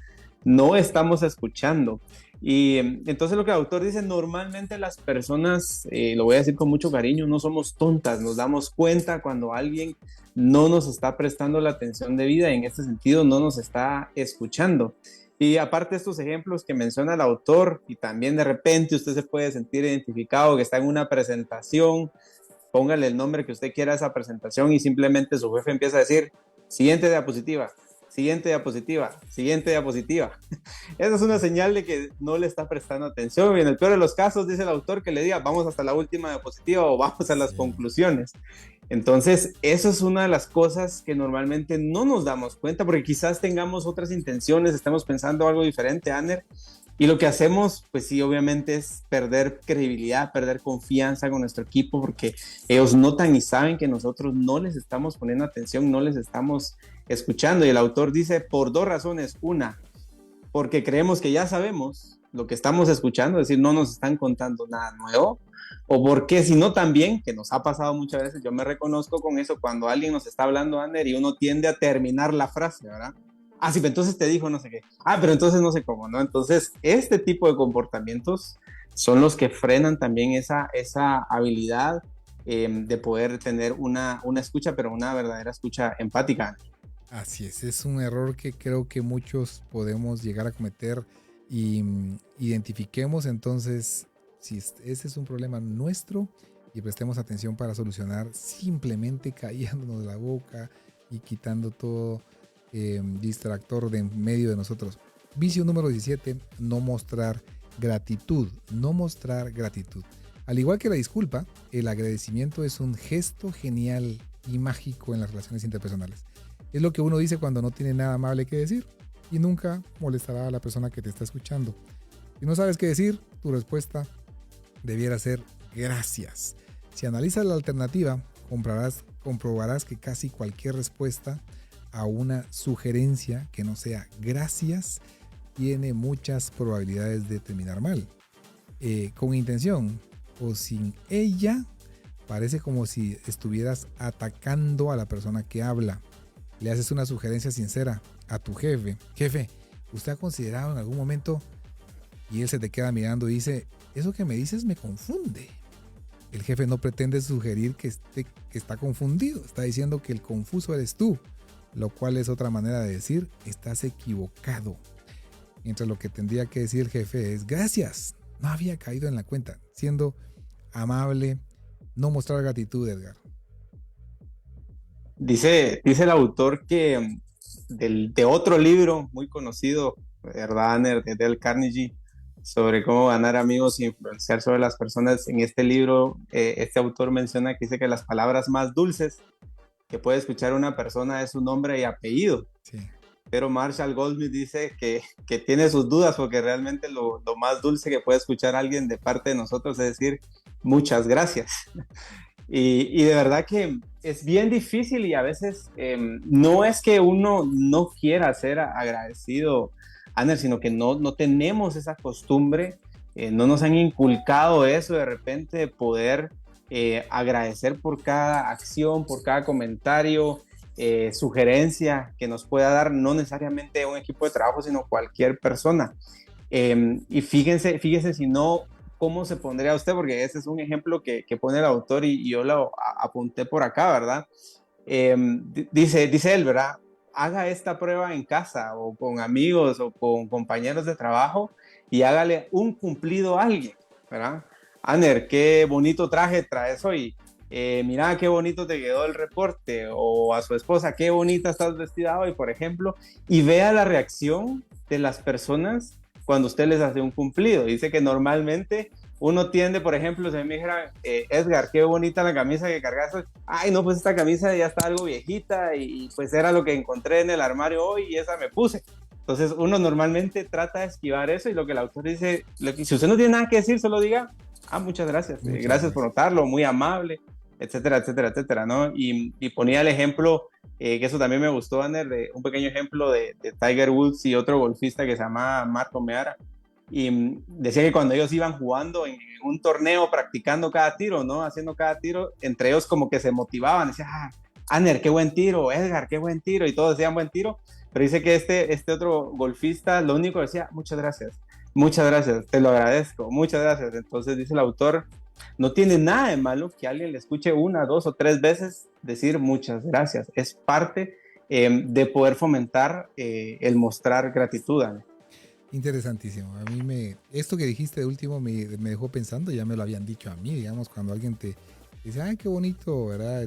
no estamos escuchando. Y entonces lo que el autor dice, normalmente las personas, lo voy a decir con mucho cariño, no somos tontas, nos damos cuenta cuando alguien no nos está prestando la atención debida y en este sentido no nos está escuchando. Y aparte de estos ejemplos que menciona el autor, y también de repente usted se puede sentir identificado que está en una presentación, póngale el nombre que usted quiera a esa presentación y simplemente su jefe empieza a decir, siguiente diapositiva, siguiente diapositiva, siguiente diapositiva. Esa es una señal de que no le está prestando atención, y en el peor de los casos dice el autor que le diga, vamos hasta la última diapositiva o vamos a las conclusiones. Entonces, eso es una de las cosas que normalmente no nos damos cuenta, porque quizás tengamos otras intenciones, estamos pensando algo diferente, Aner, y lo que hacemos, pues sí, obviamente es perder credibilidad, perder confianza con nuestro equipo, porque ellos notan y saben que nosotros no les estamos poniendo atención, no les estamos escuchando. Y el autor dice, por 2 razones. Una, porque creemos que ya sabemos lo que estamos escuchando, es decir, no nos están contando nada nuevo. O porque si no también, que nos ha pasado muchas veces, yo me reconozco con eso, cuando alguien nos está hablando, Aner, y uno tiende a terminar la frase, ¿verdad? Ah, sí, pero entonces te dijo no sé qué. Ah, pero entonces no sé cómo, ¿no? Entonces, este tipo de comportamientos son los que frenan también esa habilidad de poder tener una escucha, pero una verdadera escucha empática. Así es un error que creo que muchos podemos llegar a cometer, y identifiquemos entonces si ese es un problema nuestro y prestemos atención para solucionar, simplemente callándonos de la boca y quitando todo distractor de en medio de nosotros. Vicio número 17, no mostrar gratitud. No mostrar gratitud. Al igual que la disculpa, el agradecimiento es un gesto genial y mágico en las relaciones interpersonales. Es lo que uno dice cuando no tiene nada amable que decir y nunca molestará a la persona que te está escuchando. Si no sabes qué decir, tu respuesta debiera ser gracias. Si analizas la alternativa, comprobarás que casi cualquier respuesta a una sugerencia que no sea gracias tiene muchas probabilidades de terminar mal. Con intención, o sin ella, parece como si estuvieras atacando a la persona que habla. Le haces una sugerencia sincera a tu jefe. Jefe, ¿usted ha considerado en algún momento? Y él se te queda mirando y dice, eso que me dices me confunde. El jefe no pretende sugerir que está confundido. Está diciendo que el confuso eres tú. Lo cual es otra manera de decir, estás equivocado. Mientras lo que tendría que decir el jefe es, gracias. No había caído en la cuenta. Siendo amable, no mostrar gratitud, Edgar. Dice el autor que de otro libro muy conocido, ¿verdad, Aner? De Dale Carnegie, sobre cómo ganar amigos e influenciar sobre las personas. En este libro, este autor menciona que dice que las palabras más dulces que puede escuchar una persona es su nombre y apellido. Sí. Pero Marshall Goldsmith dice que tiene sus dudas, porque realmente lo más dulce que puede escuchar alguien de parte de nosotros es decir muchas gracias. Y de verdad que es bien difícil, y a veces no es que uno no quiera ser agradecido, Aner, sino que no tenemos esa costumbre, no nos han inculcado eso de repente de poder agradecer por cada acción, por cada comentario, sugerencia que nos pueda dar, no necesariamente un equipo de trabajo, sino cualquier persona. Y fíjense si no, ¿cómo se pondría usted? Porque ese es un ejemplo que pone el autor y yo lo apunté por acá, ¿verdad? Dice él, ¿verdad? Haga esta prueba en casa o con amigos o con compañeros de trabajo y hágale un cumplido a alguien, ¿verdad? Aner, qué bonito traje traes hoy. Mira qué bonito te quedó el reporte. O a su esposa, qué bonita estás vestida hoy, por ejemplo. Y vea la reacción de las personas cuando usted les hace un cumplido. Dice que normalmente uno tiende, por ejemplo, si me dijera, Edgar, qué bonita la camisa que cargaste. Ay, no, pues esta camisa ya está algo viejita y pues era lo que encontré en el armario hoy y esa me puse. Entonces uno normalmente trata de esquivar eso, y lo que el autor dice, si usted no tiene nada que decir, solo diga, muchas gracias, gracias por notarlo, muy amable, etcétera, etcétera, etcétera, ¿no? Y ponía el ejemplo, que eso también me gustó, Aner, de un pequeño ejemplo de Tiger Woods y otro golfista que se llama Marco Meara, y decía que cuando ellos iban jugando en un torneo, practicando cada tiro, ¿no? Haciendo cada tiro, entre ellos como que se motivaban, decían, Aner, qué buen tiro, Edgar, qué buen tiro, y todos decían buen tiro, pero dice que este otro golfista lo único decía, muchas gracias, te lo agradezco, muchas gracias. Entonces dice el autor, no tiene nada de malo que alguien le escuche 1, 2 o 3 veces decir muchas gracias. Es parte de poder fomentar el mostrar gratitud. Interesantísimo. A mí esto que dijiste de último me dejó pensando, ya me lo habían dicho a mí, digamos, cuando alguien te dice, ay, qué bonito, ¿verdad?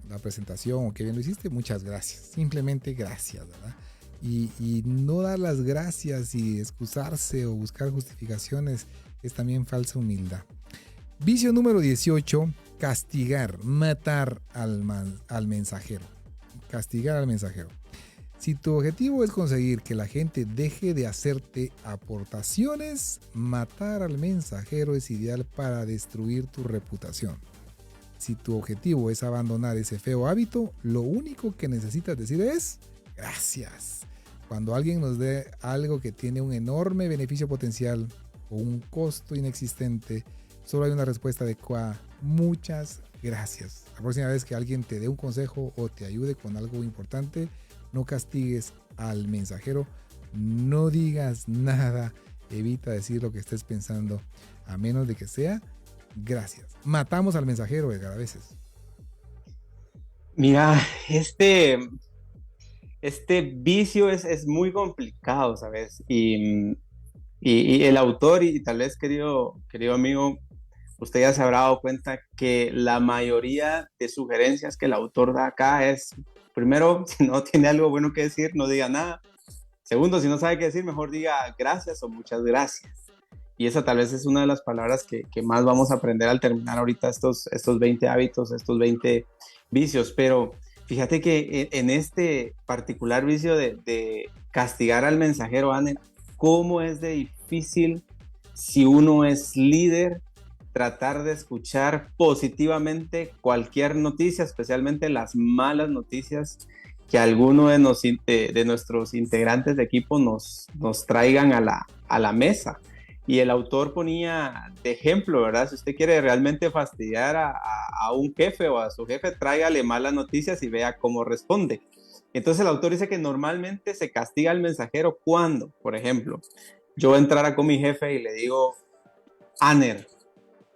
La presentación, o qué bien lo hiciste, muchas gracias. Simplemente gracias, ¿verdad? Y no dar las gracias y excusarse o buscar justificaciones es también falsa humildad. Vicio número 18, castigar, matar al mensajero. Castigar al mensajero. Si tu objetivo es conseguir que la gente deje de hacerte aportaciones, matar al mensajero es ideal para destruir tu reputación. Si tu objetivo es abandonar ese feo hábito, lo único que necesitas decir es gracias. Cuando alguien nos dé algo que tiene un enorme beneficio potencial o un costo inexistente, solo hay una respuesta adecuada: muchas gracias. La próxima vez que alguien te dé un consejo o te ayude con algo importante, no castigues al mensajero, no digas nada, evita decir lo que estés pensando, a menos de que sea gracias. Matamos al mensajero, Edgar, a veces. Mira, este vicio es muy complicado, ¿sabes? Y el autor, y tal vez querido amigo, usted ya se habrá dado cuenta que la mayoría de sugerencias que el autor da acá es, primero, si no tiene algo bueno que decir, no diga nada. Segundo, si no sabe qué decir, mejor diga gracias o muchas gracias. Y esa tal vez es una de las palabras que más vamos a aprender al terminar ahorita estos 20 hábitos, estos 20 vicios. Pero fíjate que en este particular vicio de castigar al mensajero, Anne, cómo es de difícil, si uno es líder, tratar de escuchar positivamente cualquier noticia, especialmente las malas noticias que alguno de nuestros integrantes de equipo nos traigan a la mesa. Y el autor ponía de ejemplo, ¿verdad? Si usted quiere realmente fastidiar a un jefe o a su jefe, tráigale malas noticias y vea cómo responde. Entonces el autor dice que normalmente se castiga al mensajero cuando, por ejemplo, yo entrara con mi jefe y le digo, Aner,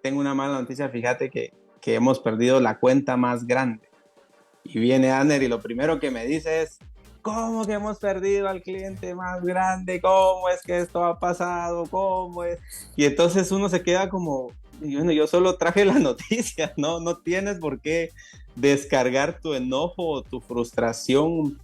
tengo una mala noticia, fíjate que hemos perdido la cuenta más grande. Y viene Aner y lo primero que me dice es, ¿cómo que hemos perdido al cliente más grande? ¿Cómo es que esto ha pasado? ¿Cómo es? Y entonces uno se queda como, bueno, yo solo traje la noticia, ¿no? No tienes por qué descargar tu enojo o tu frustración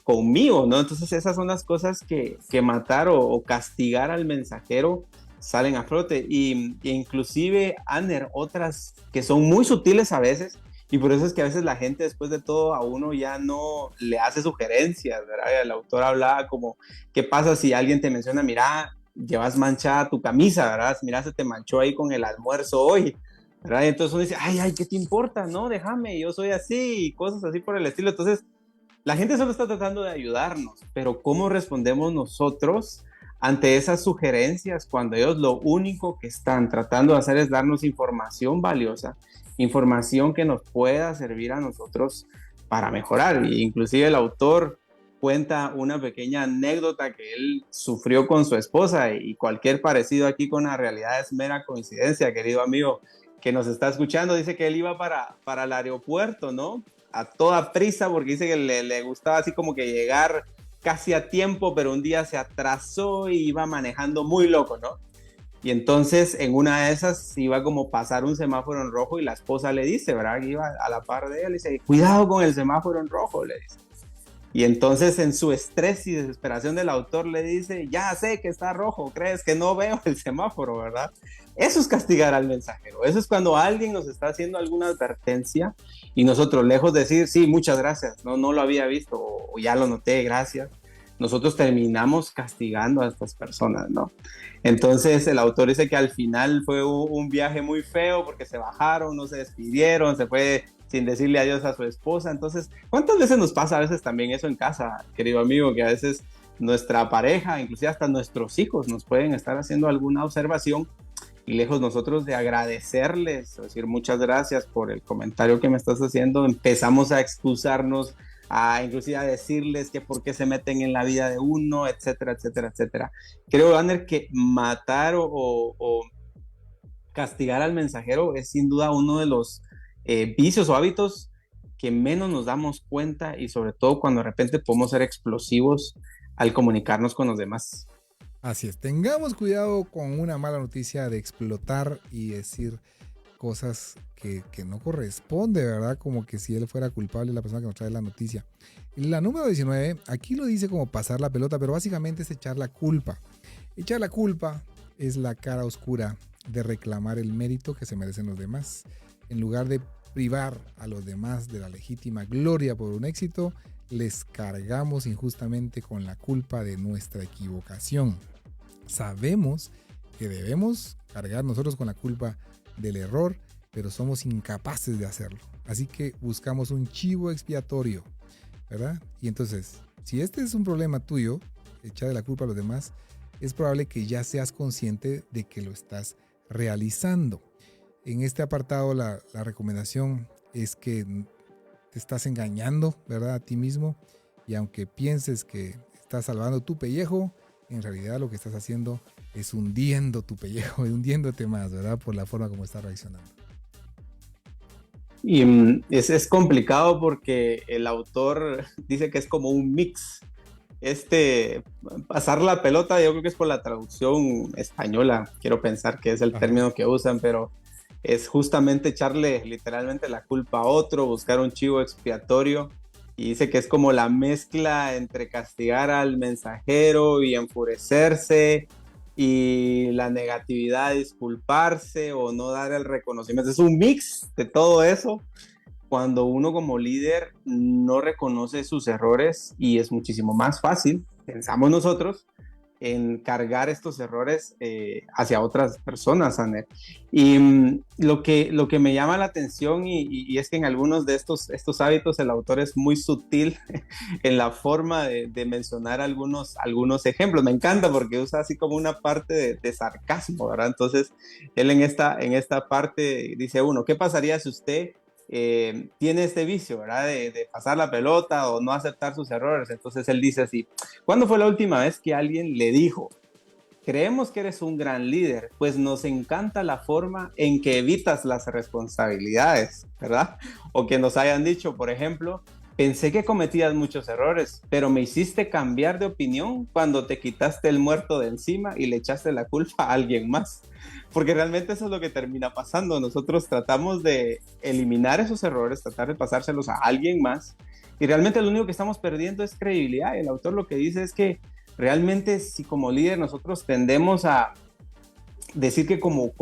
conmigo, ¿no? Entonces esas son las cosas que matar o castigar al mensajero salen a flote. Y inclusive, Aner, otras que son muy sutiles a veces, y por eso es que a veces la gente después de todo a uno ya no le hace sugerencias, ¿verdad? El autor hablaba como, ¿qué pasa si alguien te menciona, mira, llevas manchada tu camisa, ¿verdad? Mira, se te manchó ahí con el almuerzo hoy, ¿verdad? Y entonces uno dice, ay, ¿qué te importa? No, déjame, yo soy así, y cosas así por el estilo. Entonces, la gente solo está tratando de ayudarnos, pero ¿cómo respondemos nosotros ante esas sugerencias cuando ellos lo único que están tratando de hacer es darnos información valiosa, información que nos pueda servir a nosotros para mejorar? Y inclusive el autor cuenta una pequeña anécdota que él sufrió con su esposa, y cualquier parecido aquí con la realidad es mera coincidencia, querido amigo que nos está escuchando. Dice que él iba para el aeropuerto, ¿no? A toda prisa, porque dice que le gustaba así como que llegar casi a tiempo, pero un día se atrasó y iba manejando muy loco, ¿no? Y entonces en una de esas iba como pasar un semáforo en rojo y la esposa le dice, ¿verdad? Que iba a la par de él, le dice, cuidado con el semáforo en rojo, le dice. Y entonces en su estrés y desesperación del autor le dice, ya sé que está rojo, ¿crees que no veo el semáforo, verdad? Eso es castigar al mensajero. Eso es cuando alguien nos está haciendo alguna advertencia y nosotros, lejos de decir, sí, muchas gracias, no lo había visto, o ya lo noté, gracias, nosotros terminamos castigando a estas personas, ¿no? Entonces el autor dice que al final fue un viaje muy feo porque se bajaron, no se despidieron, se fue sin decirle adiós a su esposa. Entonces, ¿cuántas veces nos pasa a veces también eso en casa, querido amigo? Que a veces nuestra pareja, inclusive hasta nuestros hijos, nos pueden estar haciendo alguna observación y lejos nosotros de agradecerles, decir muchas gracias por el comentario que me estás haciendo, empezamos a excusarnos, inclusive a decirles que por qué se meten en la vida de uno, etcétera, etcétera, etcétera. Creo, Ander, que matar o castigar al mensajero es sin duda uno de los vicios o hábitos que menos nos damos cuenta, y sobre todo cuando de repente podemos ser explosivos al comunicarnos con los demás. Así es, tengamos cuidado con una mala noticia de explotar y decir cosas que no corresponde, ¿verdad? Como que si él fuera culpable, la persona que nos trae la noticia. Y la número 19, aquí lo dice como pasar la pelota, pero básicamente es echar la culpa. Echar la culpa es la cara oscura de reclamar el mérito que se merecen los demás. En lugar de privar a los demás de la legítima gloria por un éxito, les cargamos injustamente con la culpa de nuestra equivocación. Sabemos que debemos cargar nosotros con la culpa del error, pero somos incapaces de hacerlo. Así que buscamos un chivo expiatorio, ¿verdad? Y entonces, si este es un problema tuyo, echarle la culpa a los demás, es probable que ya seas consciente de que lo estás realizando. En este apartado la recomendación es que te estás engañando, ¿verdad? A ti mismo, y aunque pienses que estás salvando tu pellejo, en realidad lo que estás haciendo es hundiendo tu pellejo, hundiéndote más, ¿verdad? Por la forma como estás reaccionando. Y es complicado porque el autor dice que es como un mix. Pasar la pelota, yo creo que es por la traducción española, quiero pensar que es el término que usan, pero es justamente echarle literalmente la culpa a otro, buscar un chivo expiatorio, y dice que es como la mezcla entre castigar al mensajero y enfurecerse, y la negatividad, disculparse o no dar el reconocimiento. Es un mix de todo eso cuando uno como líder no reconoce sus errores, y es muchísimo más fácil, pensamos nosotros, en cargar estos errores hacia otras personas, Aner. Y lo que me llama la atención y es que en algunos de estos hábitos el autor es muy sutil en la forma de mencionar algunos ejemplos. Me encanta porque usa así como una parte de sarcasmo, ¿verdad? Entonces, él en esta parte dice uno, ¿qué pasaría si usted tiene este vicio, ¿verdad? De pasar la pelota o no aceptar sus errores? Entonces él dice así, ¿cuándo fue la última vez que alguien le dijo, creemos que eres un gran líder, pues nos encanta la forma en que evitas las responsabilidades, ¿verdad? O que nos hayan dicho, por ejemplo, pensé que cometías muchos errores, pero me hiciste cambiar de opinión cuando te quitaste el muerto de encima y le echaste la culpa a alguien más. Porque realmente eso es lo que termina pasando. Nosotros tratamos de eliminar esos errores, tratar de pasárselos a alguien más, y realmente lo único que estamos perdiendo es credibilidad. El autor lo que dice es que realmente si como líder nosotros tendemos a decir que como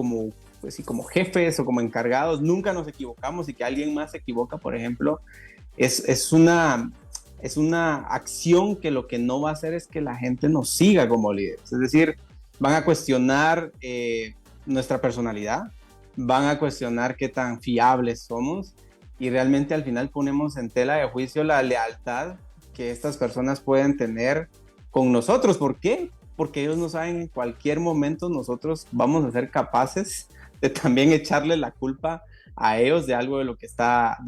jefes o como encargados nunca nos equivocamos y que alguien más se equivoca, por ejemplo, es una acción que lo que no va a hacer es que la gente nos siga como líderes. Es decir, van a cuestionar nuestra personalidad, van a cuestionar qué tan fiables somos, y realmente al final ponemos en tela de juicio la lealtad que estas personas pueden tener con nosotros. ¿Por qué? Porque ellos no saben en cualquier momento nosotros vamos a ser capaces de también echarle la culpa a ellos de algo de lo que está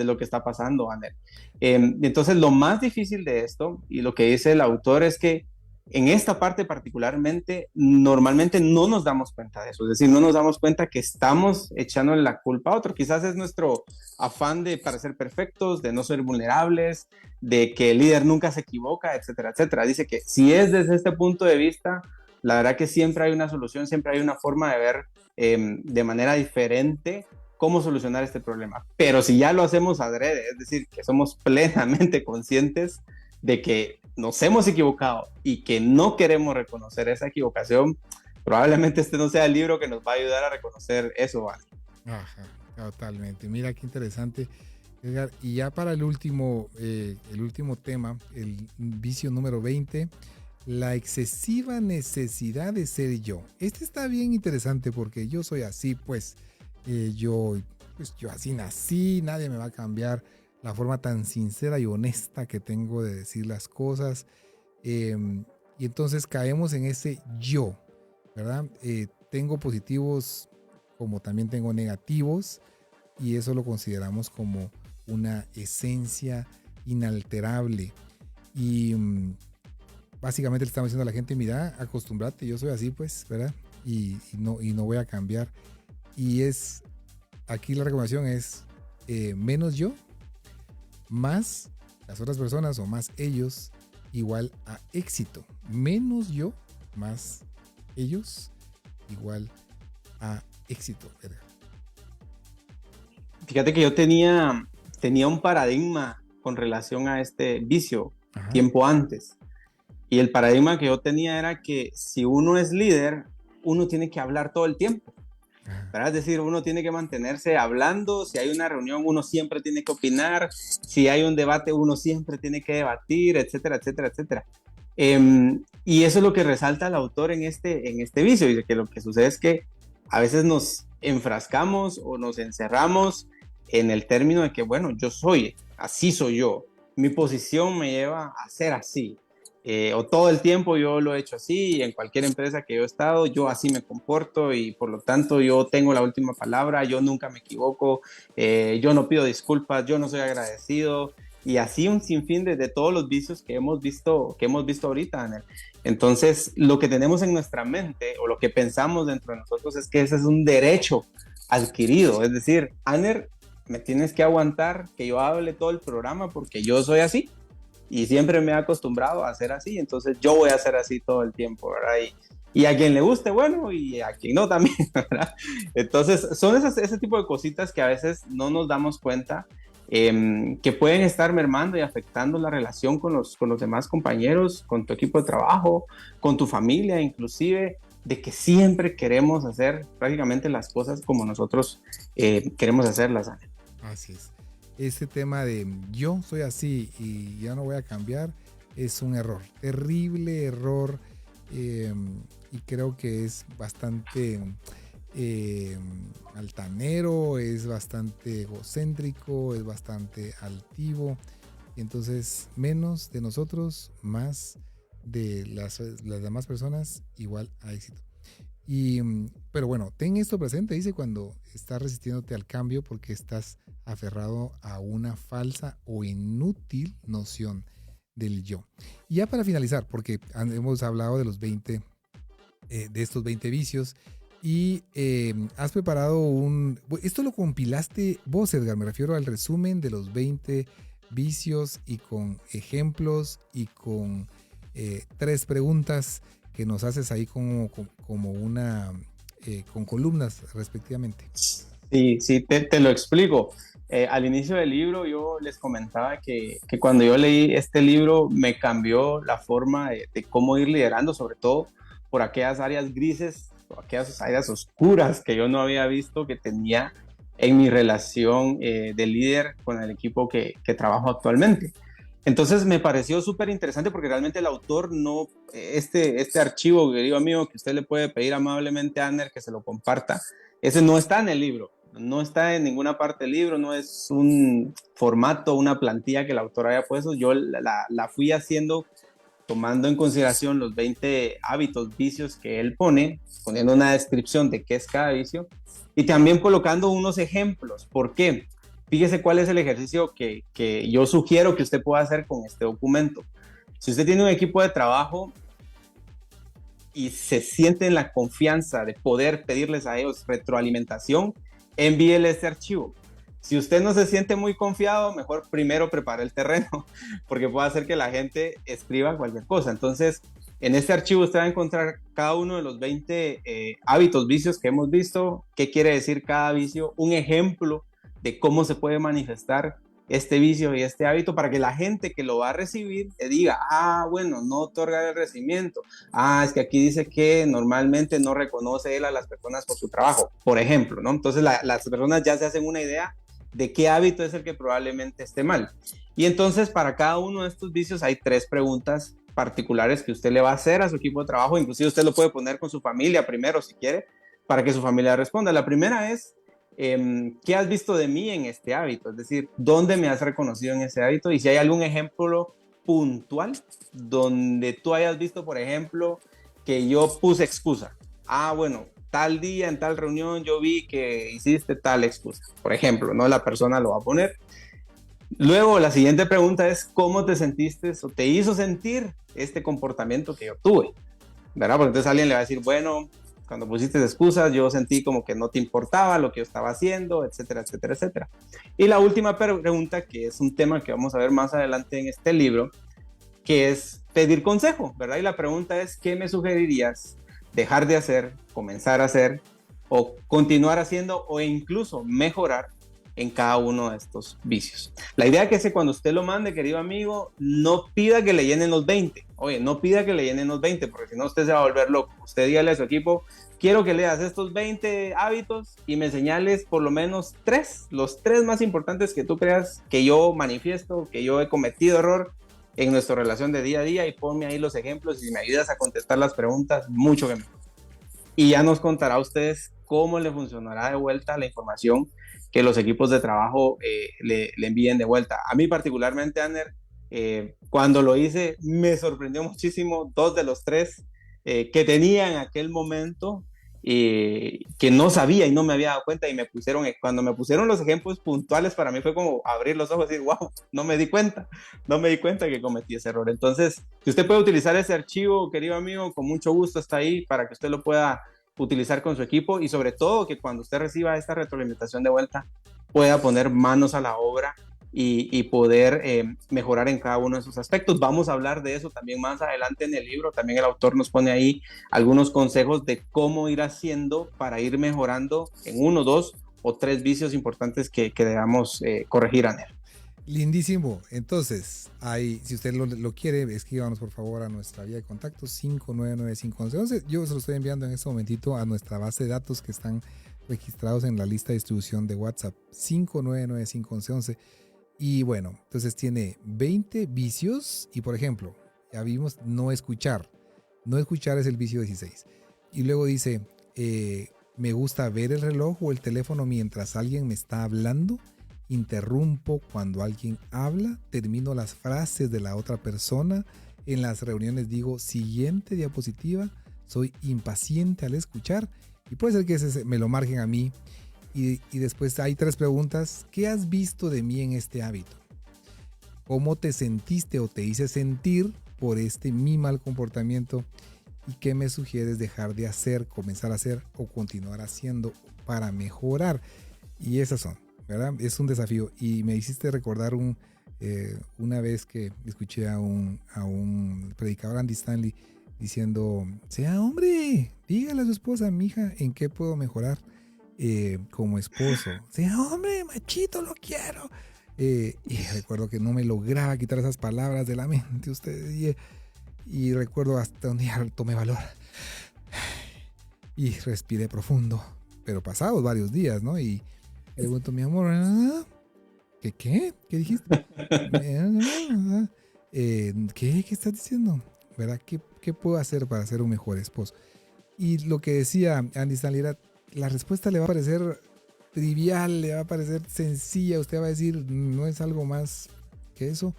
pasando, Aner. Entonces lo más difícil de esto, y lo que dice el autor, es que en esta parte particularmente, normalmente no nos damos cuenta de eso. Es decir, no nos damos cuenta que estamos echándole la culpa a otro. Quizás es nuestro afán de parecer perfectos, de no ser vulnerables, de que el líder nunca se equivoca, etcétera, etcétera. Dice que si es desde este punto de vista, la verdad que siempre hay una solución, siempre hay una forma de ver de manera diferente cómo solucionar este problema. Pero si ya lo hacemos adrede, es decir, que somos plenamente conscientes de que nos hemos equivocado y que no queremos reconocer esa equivocación, probablemente este no sea el libro que nos va a ayudar a reconocer eso, ¿vale? Ajá, totalmente. Mira qué interesante, Edgar. Y ya para el último tema, el vicio número 20, la excesiva necesidad de ser yo. Este está bien interesante porque yo soy así, pues yo así nací, nadie me va a cambiar la forma tan sincera y honesta que tengo de decir las cosas. Y entonces caemos en ese yo, ¿verdad? Tengo positivos como también tengo negativos, y eso lo consideramos como una esencia inalterable. Y básicamente le estamos diciendo a la gente, mira, acostúmbrate, yo soy así, pues, ¿verdad? Y no voy a cambiar. Y aquí la recomendación es menos yo, más las otras personas o más ellos, igual a éxito. Menos yo, más ellos, igual a éxito, Edgar. Fíjate que yo tenía un paradigma con relación a este vicio. Ajá. Tiempo antes. Y el paradigma que yo tenía era que si uno es líder, uno tiene que hablar todo el tiempo. ¿Verdad? Es decir, uno tiene que mantenerse hablando. Si hay una reunión, uno siempre tiene que opinar. Si hay un debate, uno siempre tiene que debatir, etcétera, etcétera, etcétera. Y eso es lo que resalta el autor en este vicio. Dice que lo que sucede es que a veces nos enfrascamos o nos encerramos en el término de que, bueno, así soy yo. Mi posición me lleva a ser así. O todo el tiempo yo lo he hecho así, y en cualquier empresa que yo he estado, yo así me comporto, y por lo tanto yo tengo la última palabra, yo nunca me equivoco, yo no pido disculpas, yo no soy agradecido, y así un sinfín de todos los vicios que hemos visto ahorita, Aner. Entonces, lo que tenemos en nuestra mente, o lo que pensamos dentro de nosotros, es que ese es un derecho adquirido. Es decir, Aner, me tienes que aguantar que yo hable todo el programa porque yo soy así. Y siempre me he acostumbrado a hacer así, entonces yo voy a hacer así todo el tiempo, ¿verdad? Y a quien le guste, bueno, y a quien no también, ¿verdad? Entonces, son ese tipo de cositas que a veces no nos damos cuenta, que pueden estar mermando y afectando la relación con los demás compañeros, con tu equipo de trabajo, con tu familia, inclusive, de que siempre queremos hacer prácticamente las cosas como nosotros queremos hacerlas. Así es. Este tema de yo soy así y ya no voy a cambiar es un error, terrible error, y creo que es bastante altanero, es bastante egocéntrico, es bastante altivo. Y entonces menos de nosotros, más de las demás personas, igual a éxito. Pero bueno, ten esto presente, dice, cuando estás resistiéndote al cambio porque estás aferrado a una falsa o inútil noción del yo. Y ya para finalizar, porque hemos hablado de los 20, de estos 20 vicios, y has preparado esto lo compilaste vos, Edgar, me refiero al resumen de los 20 vicios y con ejemplos y con 3 preguntas que nos haces ahí como una con columnas respectivamente. Sí, te lo explico. Al inicio del libro yo les comentaba que cuando yo leí este libro me cambió la forma de cómo ir liderando, sobre todo por aquellas áreas grises, por aquellas áreas oscuras que yo no había visto que tenía en mi relación de líder con el equipo que trabajo actualmente. Entonces me pareció súper interesante porque realmente el autor no, este archivo, querido amigo, que usted le puede pedir amablemente a Aner que se lo comparta, ese no está en el libro, no está en ninguna parte del libro, no es un formato, una plantilla que el autor haya puesto. Yo la fui haciendo tomando en consideración los 20 hábitos, vicios que él pone, poniendo una descripción de qué es cada vicio y también colocando unos ejemplos. ¿Por qué? Fíjese cuál es el ejercicio que yo sugiero que usted pueda hacer con este documento. Si usted tiene un equipo de trabajo y se siente en la confianza de poder pedirles a ellos retroalimentación, envíele este archivo. Si usted no se siente muy confiado, mejor primero prepare el terreno, porque puede hacer que la gente escriba cualquier cosa. Entonces, en este archivo usted va a encontrar cada uno de los 20 hábitos, vicios que hemos visto, qué quiere decir cada vicio, un ejemplo de cómo se puede manifestar este vicio y este hábito para que la gente que lo va a recibir le diga, bueno, no otorga el recibimiento. Es que aquí dice que normalmente no reconoce él a las personas por su trabajo, por ejemplo, ¿no? Entonces las personas ya se hacen una idea de qué hábito es el que probablemente esté mal. Y entonces para cada uno de estos vicios hay 3 preguntas particulares que usted le va a hacer a su equipo de trabajo. Inclusive usted lo puede poner con su familia primero si quiere, para que su familia responda. La primera es, ¿qué has visto de mí en este hábito? Es decir, ¿dónde me has reconocido en ese hábito? Y si hay algún ejemplo puntual donde tú hayas visto, por ejemplo, que yo puse excusa. Bueno, tal día en tal reunión yo vi que hiciste tal excusa. Por ejemplo, ¿no? La persona lo va a poner. Luego, la siguiente pregunta es, ¿cómo te sentiste o te hizo sentir este comportamiento que yo tuve? ¿Verdad? Porque entonces alguien le va a decir, bueno, cuando pusiste excusas, yo sentí como que no te importaba lo que yo estaba haciendo, etcétera, etcétera, etcétera. Y la última pregunta, que es un tema que vamos a ver más adelante en este libro, que es pedir consejo, ¿verdad? Y la pregunta es, ¿qué me sugerirías dejar de hacer, comenzar a hacer, o continuar haciendo, o incluso mejorar en cada uno de estos vicios? La idea es que cuando usted lo mande, querido amigo, no pida que le llenen los 20. Oye, no pida que le llenen los 20, porque si no usted se va a volver loco. Usted dígale a su equipo, quiero que leas estos 20 hábitos y me señales por lo menos 3, los 3 más importantes que tú creas que yo manifiesto, que yo he cometido error en nuestra relación de día a día, y ponme ahí los ejemplos y me ayudas a contestar las preguntas, mucho que mejor. Y ya nos contará a ustedes cómo le funcionará de vuelta la información que los equipos de trabajo le envíen de vuelta. A mí particularmente, Aner, cuando lo hice, me sorprendió muchísimo 2 de los 3 que tenía en aquel momento, que no sabía y no me había dado cuenta, y cuando me pusieron los ejemplos puntuales, para mí fue como abrir los ojos y decir, wow, no me di cuenta que cometí ese error. Entonces, si usted puede utilizar ese archivo, querido amigo, con mucho gusto está ahí para que usted lo pueda utilizar con su equipo, y sobre todo que cuando usted reciba esta retroalimentación de vuelta pueda poner manos a la obra y poder mejorar en cada uno de esos aspectos. Vamos a hablar de eso también más adelante en el libro. También el autor nos pone ahí algunos consejos de cómo ir haciendo para ir mejorando en 1, 2 o 3 vicios importantes que debamos corregir, Aner. Lindísimo. Entonces, si usted lo quiere, escríbanos por favor a nuestra vía de contacto 599-511. Yo se lo estoy enviando en este momentito a nuestra base de datos que están registrados en la lista de distribución de WhatsApp 599-511. Y bueno, entonces tiene 20 vicios y, por ejemplo, ya vimos no escuchar. No escuchar es el vicio 16. Y luego dice, me gusta ver el reloj o el teléfono mientras alguien me está hablando. Interrumpo cuando alguien habla. Termino las frases de la otra persona. En las reuniones digo, siguiente diapositiva. Soy impaciente al escuchar. Y puede ser que ese me lo marquen a mí. Y después hay 3 preguntas. ¿Qué has visto de mí en este hábito? ¿Cómo te sentiste o te hice sentir por mi mal comportamiento? ¿Y qué me sugieres dejar de hacer, comenzar a hacer o continuar haciendo para mejorar? Y esas son, ¿verdad? Es un desafío. Y me hiciste recordar una vez que escuché a un predicador, Andy Stanley, diciendo, sea hombre, dígale a su esposa, mija, ¿en qué puedo mejorar como esposo? Sea hombre, machito, lo quiero. Y recuerdo que no me lograba quitar esas palabras de la mente ustedes. Y recuerdo hasta un día tomé valor y respiré profundo, pero pasados varios días, ¿no? Y le pregunto, mi amor, ¿qué dijiste? ¿Qué estás diciendo? ¿Verdad? ¿Qué puedo hacer para ser un mejor esposo? Y lo que decía Andy Stanley era, la respuesta le va a parecer trivial, le va a parecer sencilla, usted va a decir, no es algo más que eso.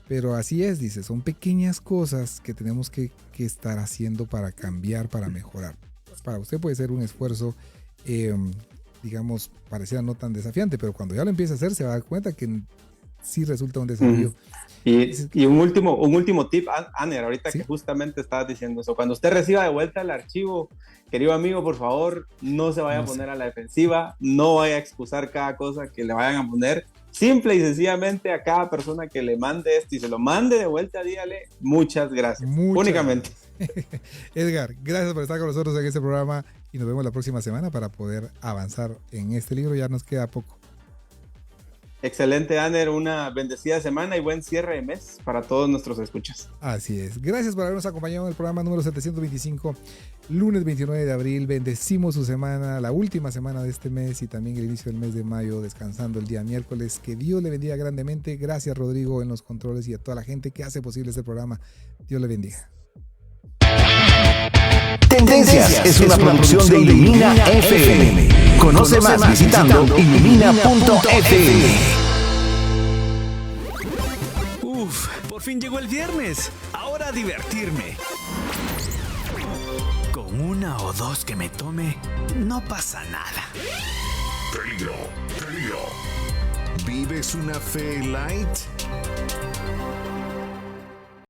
Pero así es, dice, son pequeñas cosas que tenemos que estar haciendo para cambiar, para mejorar. Para usted puede ser un esfuerzo, digamos, pareciera no tan desafiante, pero cuando ya lo empieza a hacer se va a dar cuenta que sí resulta un desafío. Y un último tip, Aner, ahorita que justamente estabas diciendo eso. Cuando usted reciba de vuelta el archivo, querido amigo, por favor, no se vaya a poner a la defensiva, no vaya a excusar cada cosa que le vayan a poner. Simple y sencillamente a cada persona que le mande esto y se lo mande de vuelta, dígale muchas gracias. Únicamente. Edgar, gracias por estar con nosotros en este programa y nos vemos la próxima semana para poder avanzar en este libro. Ya nos queda poco. Excelente, Aner, una bendecida semana y buen cierre de mes para todos nuestros escuchas. Así es. Gracias por habernos acompañado en el programa número 725, lunes 29 de abril. Bendecimos su semana, la última semana de este mes y también el inicio del mes de mayo, descansando el día miércoles. Que Dios le bendiga grandemente. Gracias, Rodrigo, en los controles y a toda la gente que hace posible este programa. Dios le bendiga. Tendencias es una producción de Ilumina FM. Conoce más visitando ilumina.fm. Por fin llegó el viernes. Ahora a divertirme. Con 1 o 2 que me tome, no pasa nada. Peligro. ¿Vives una fe light?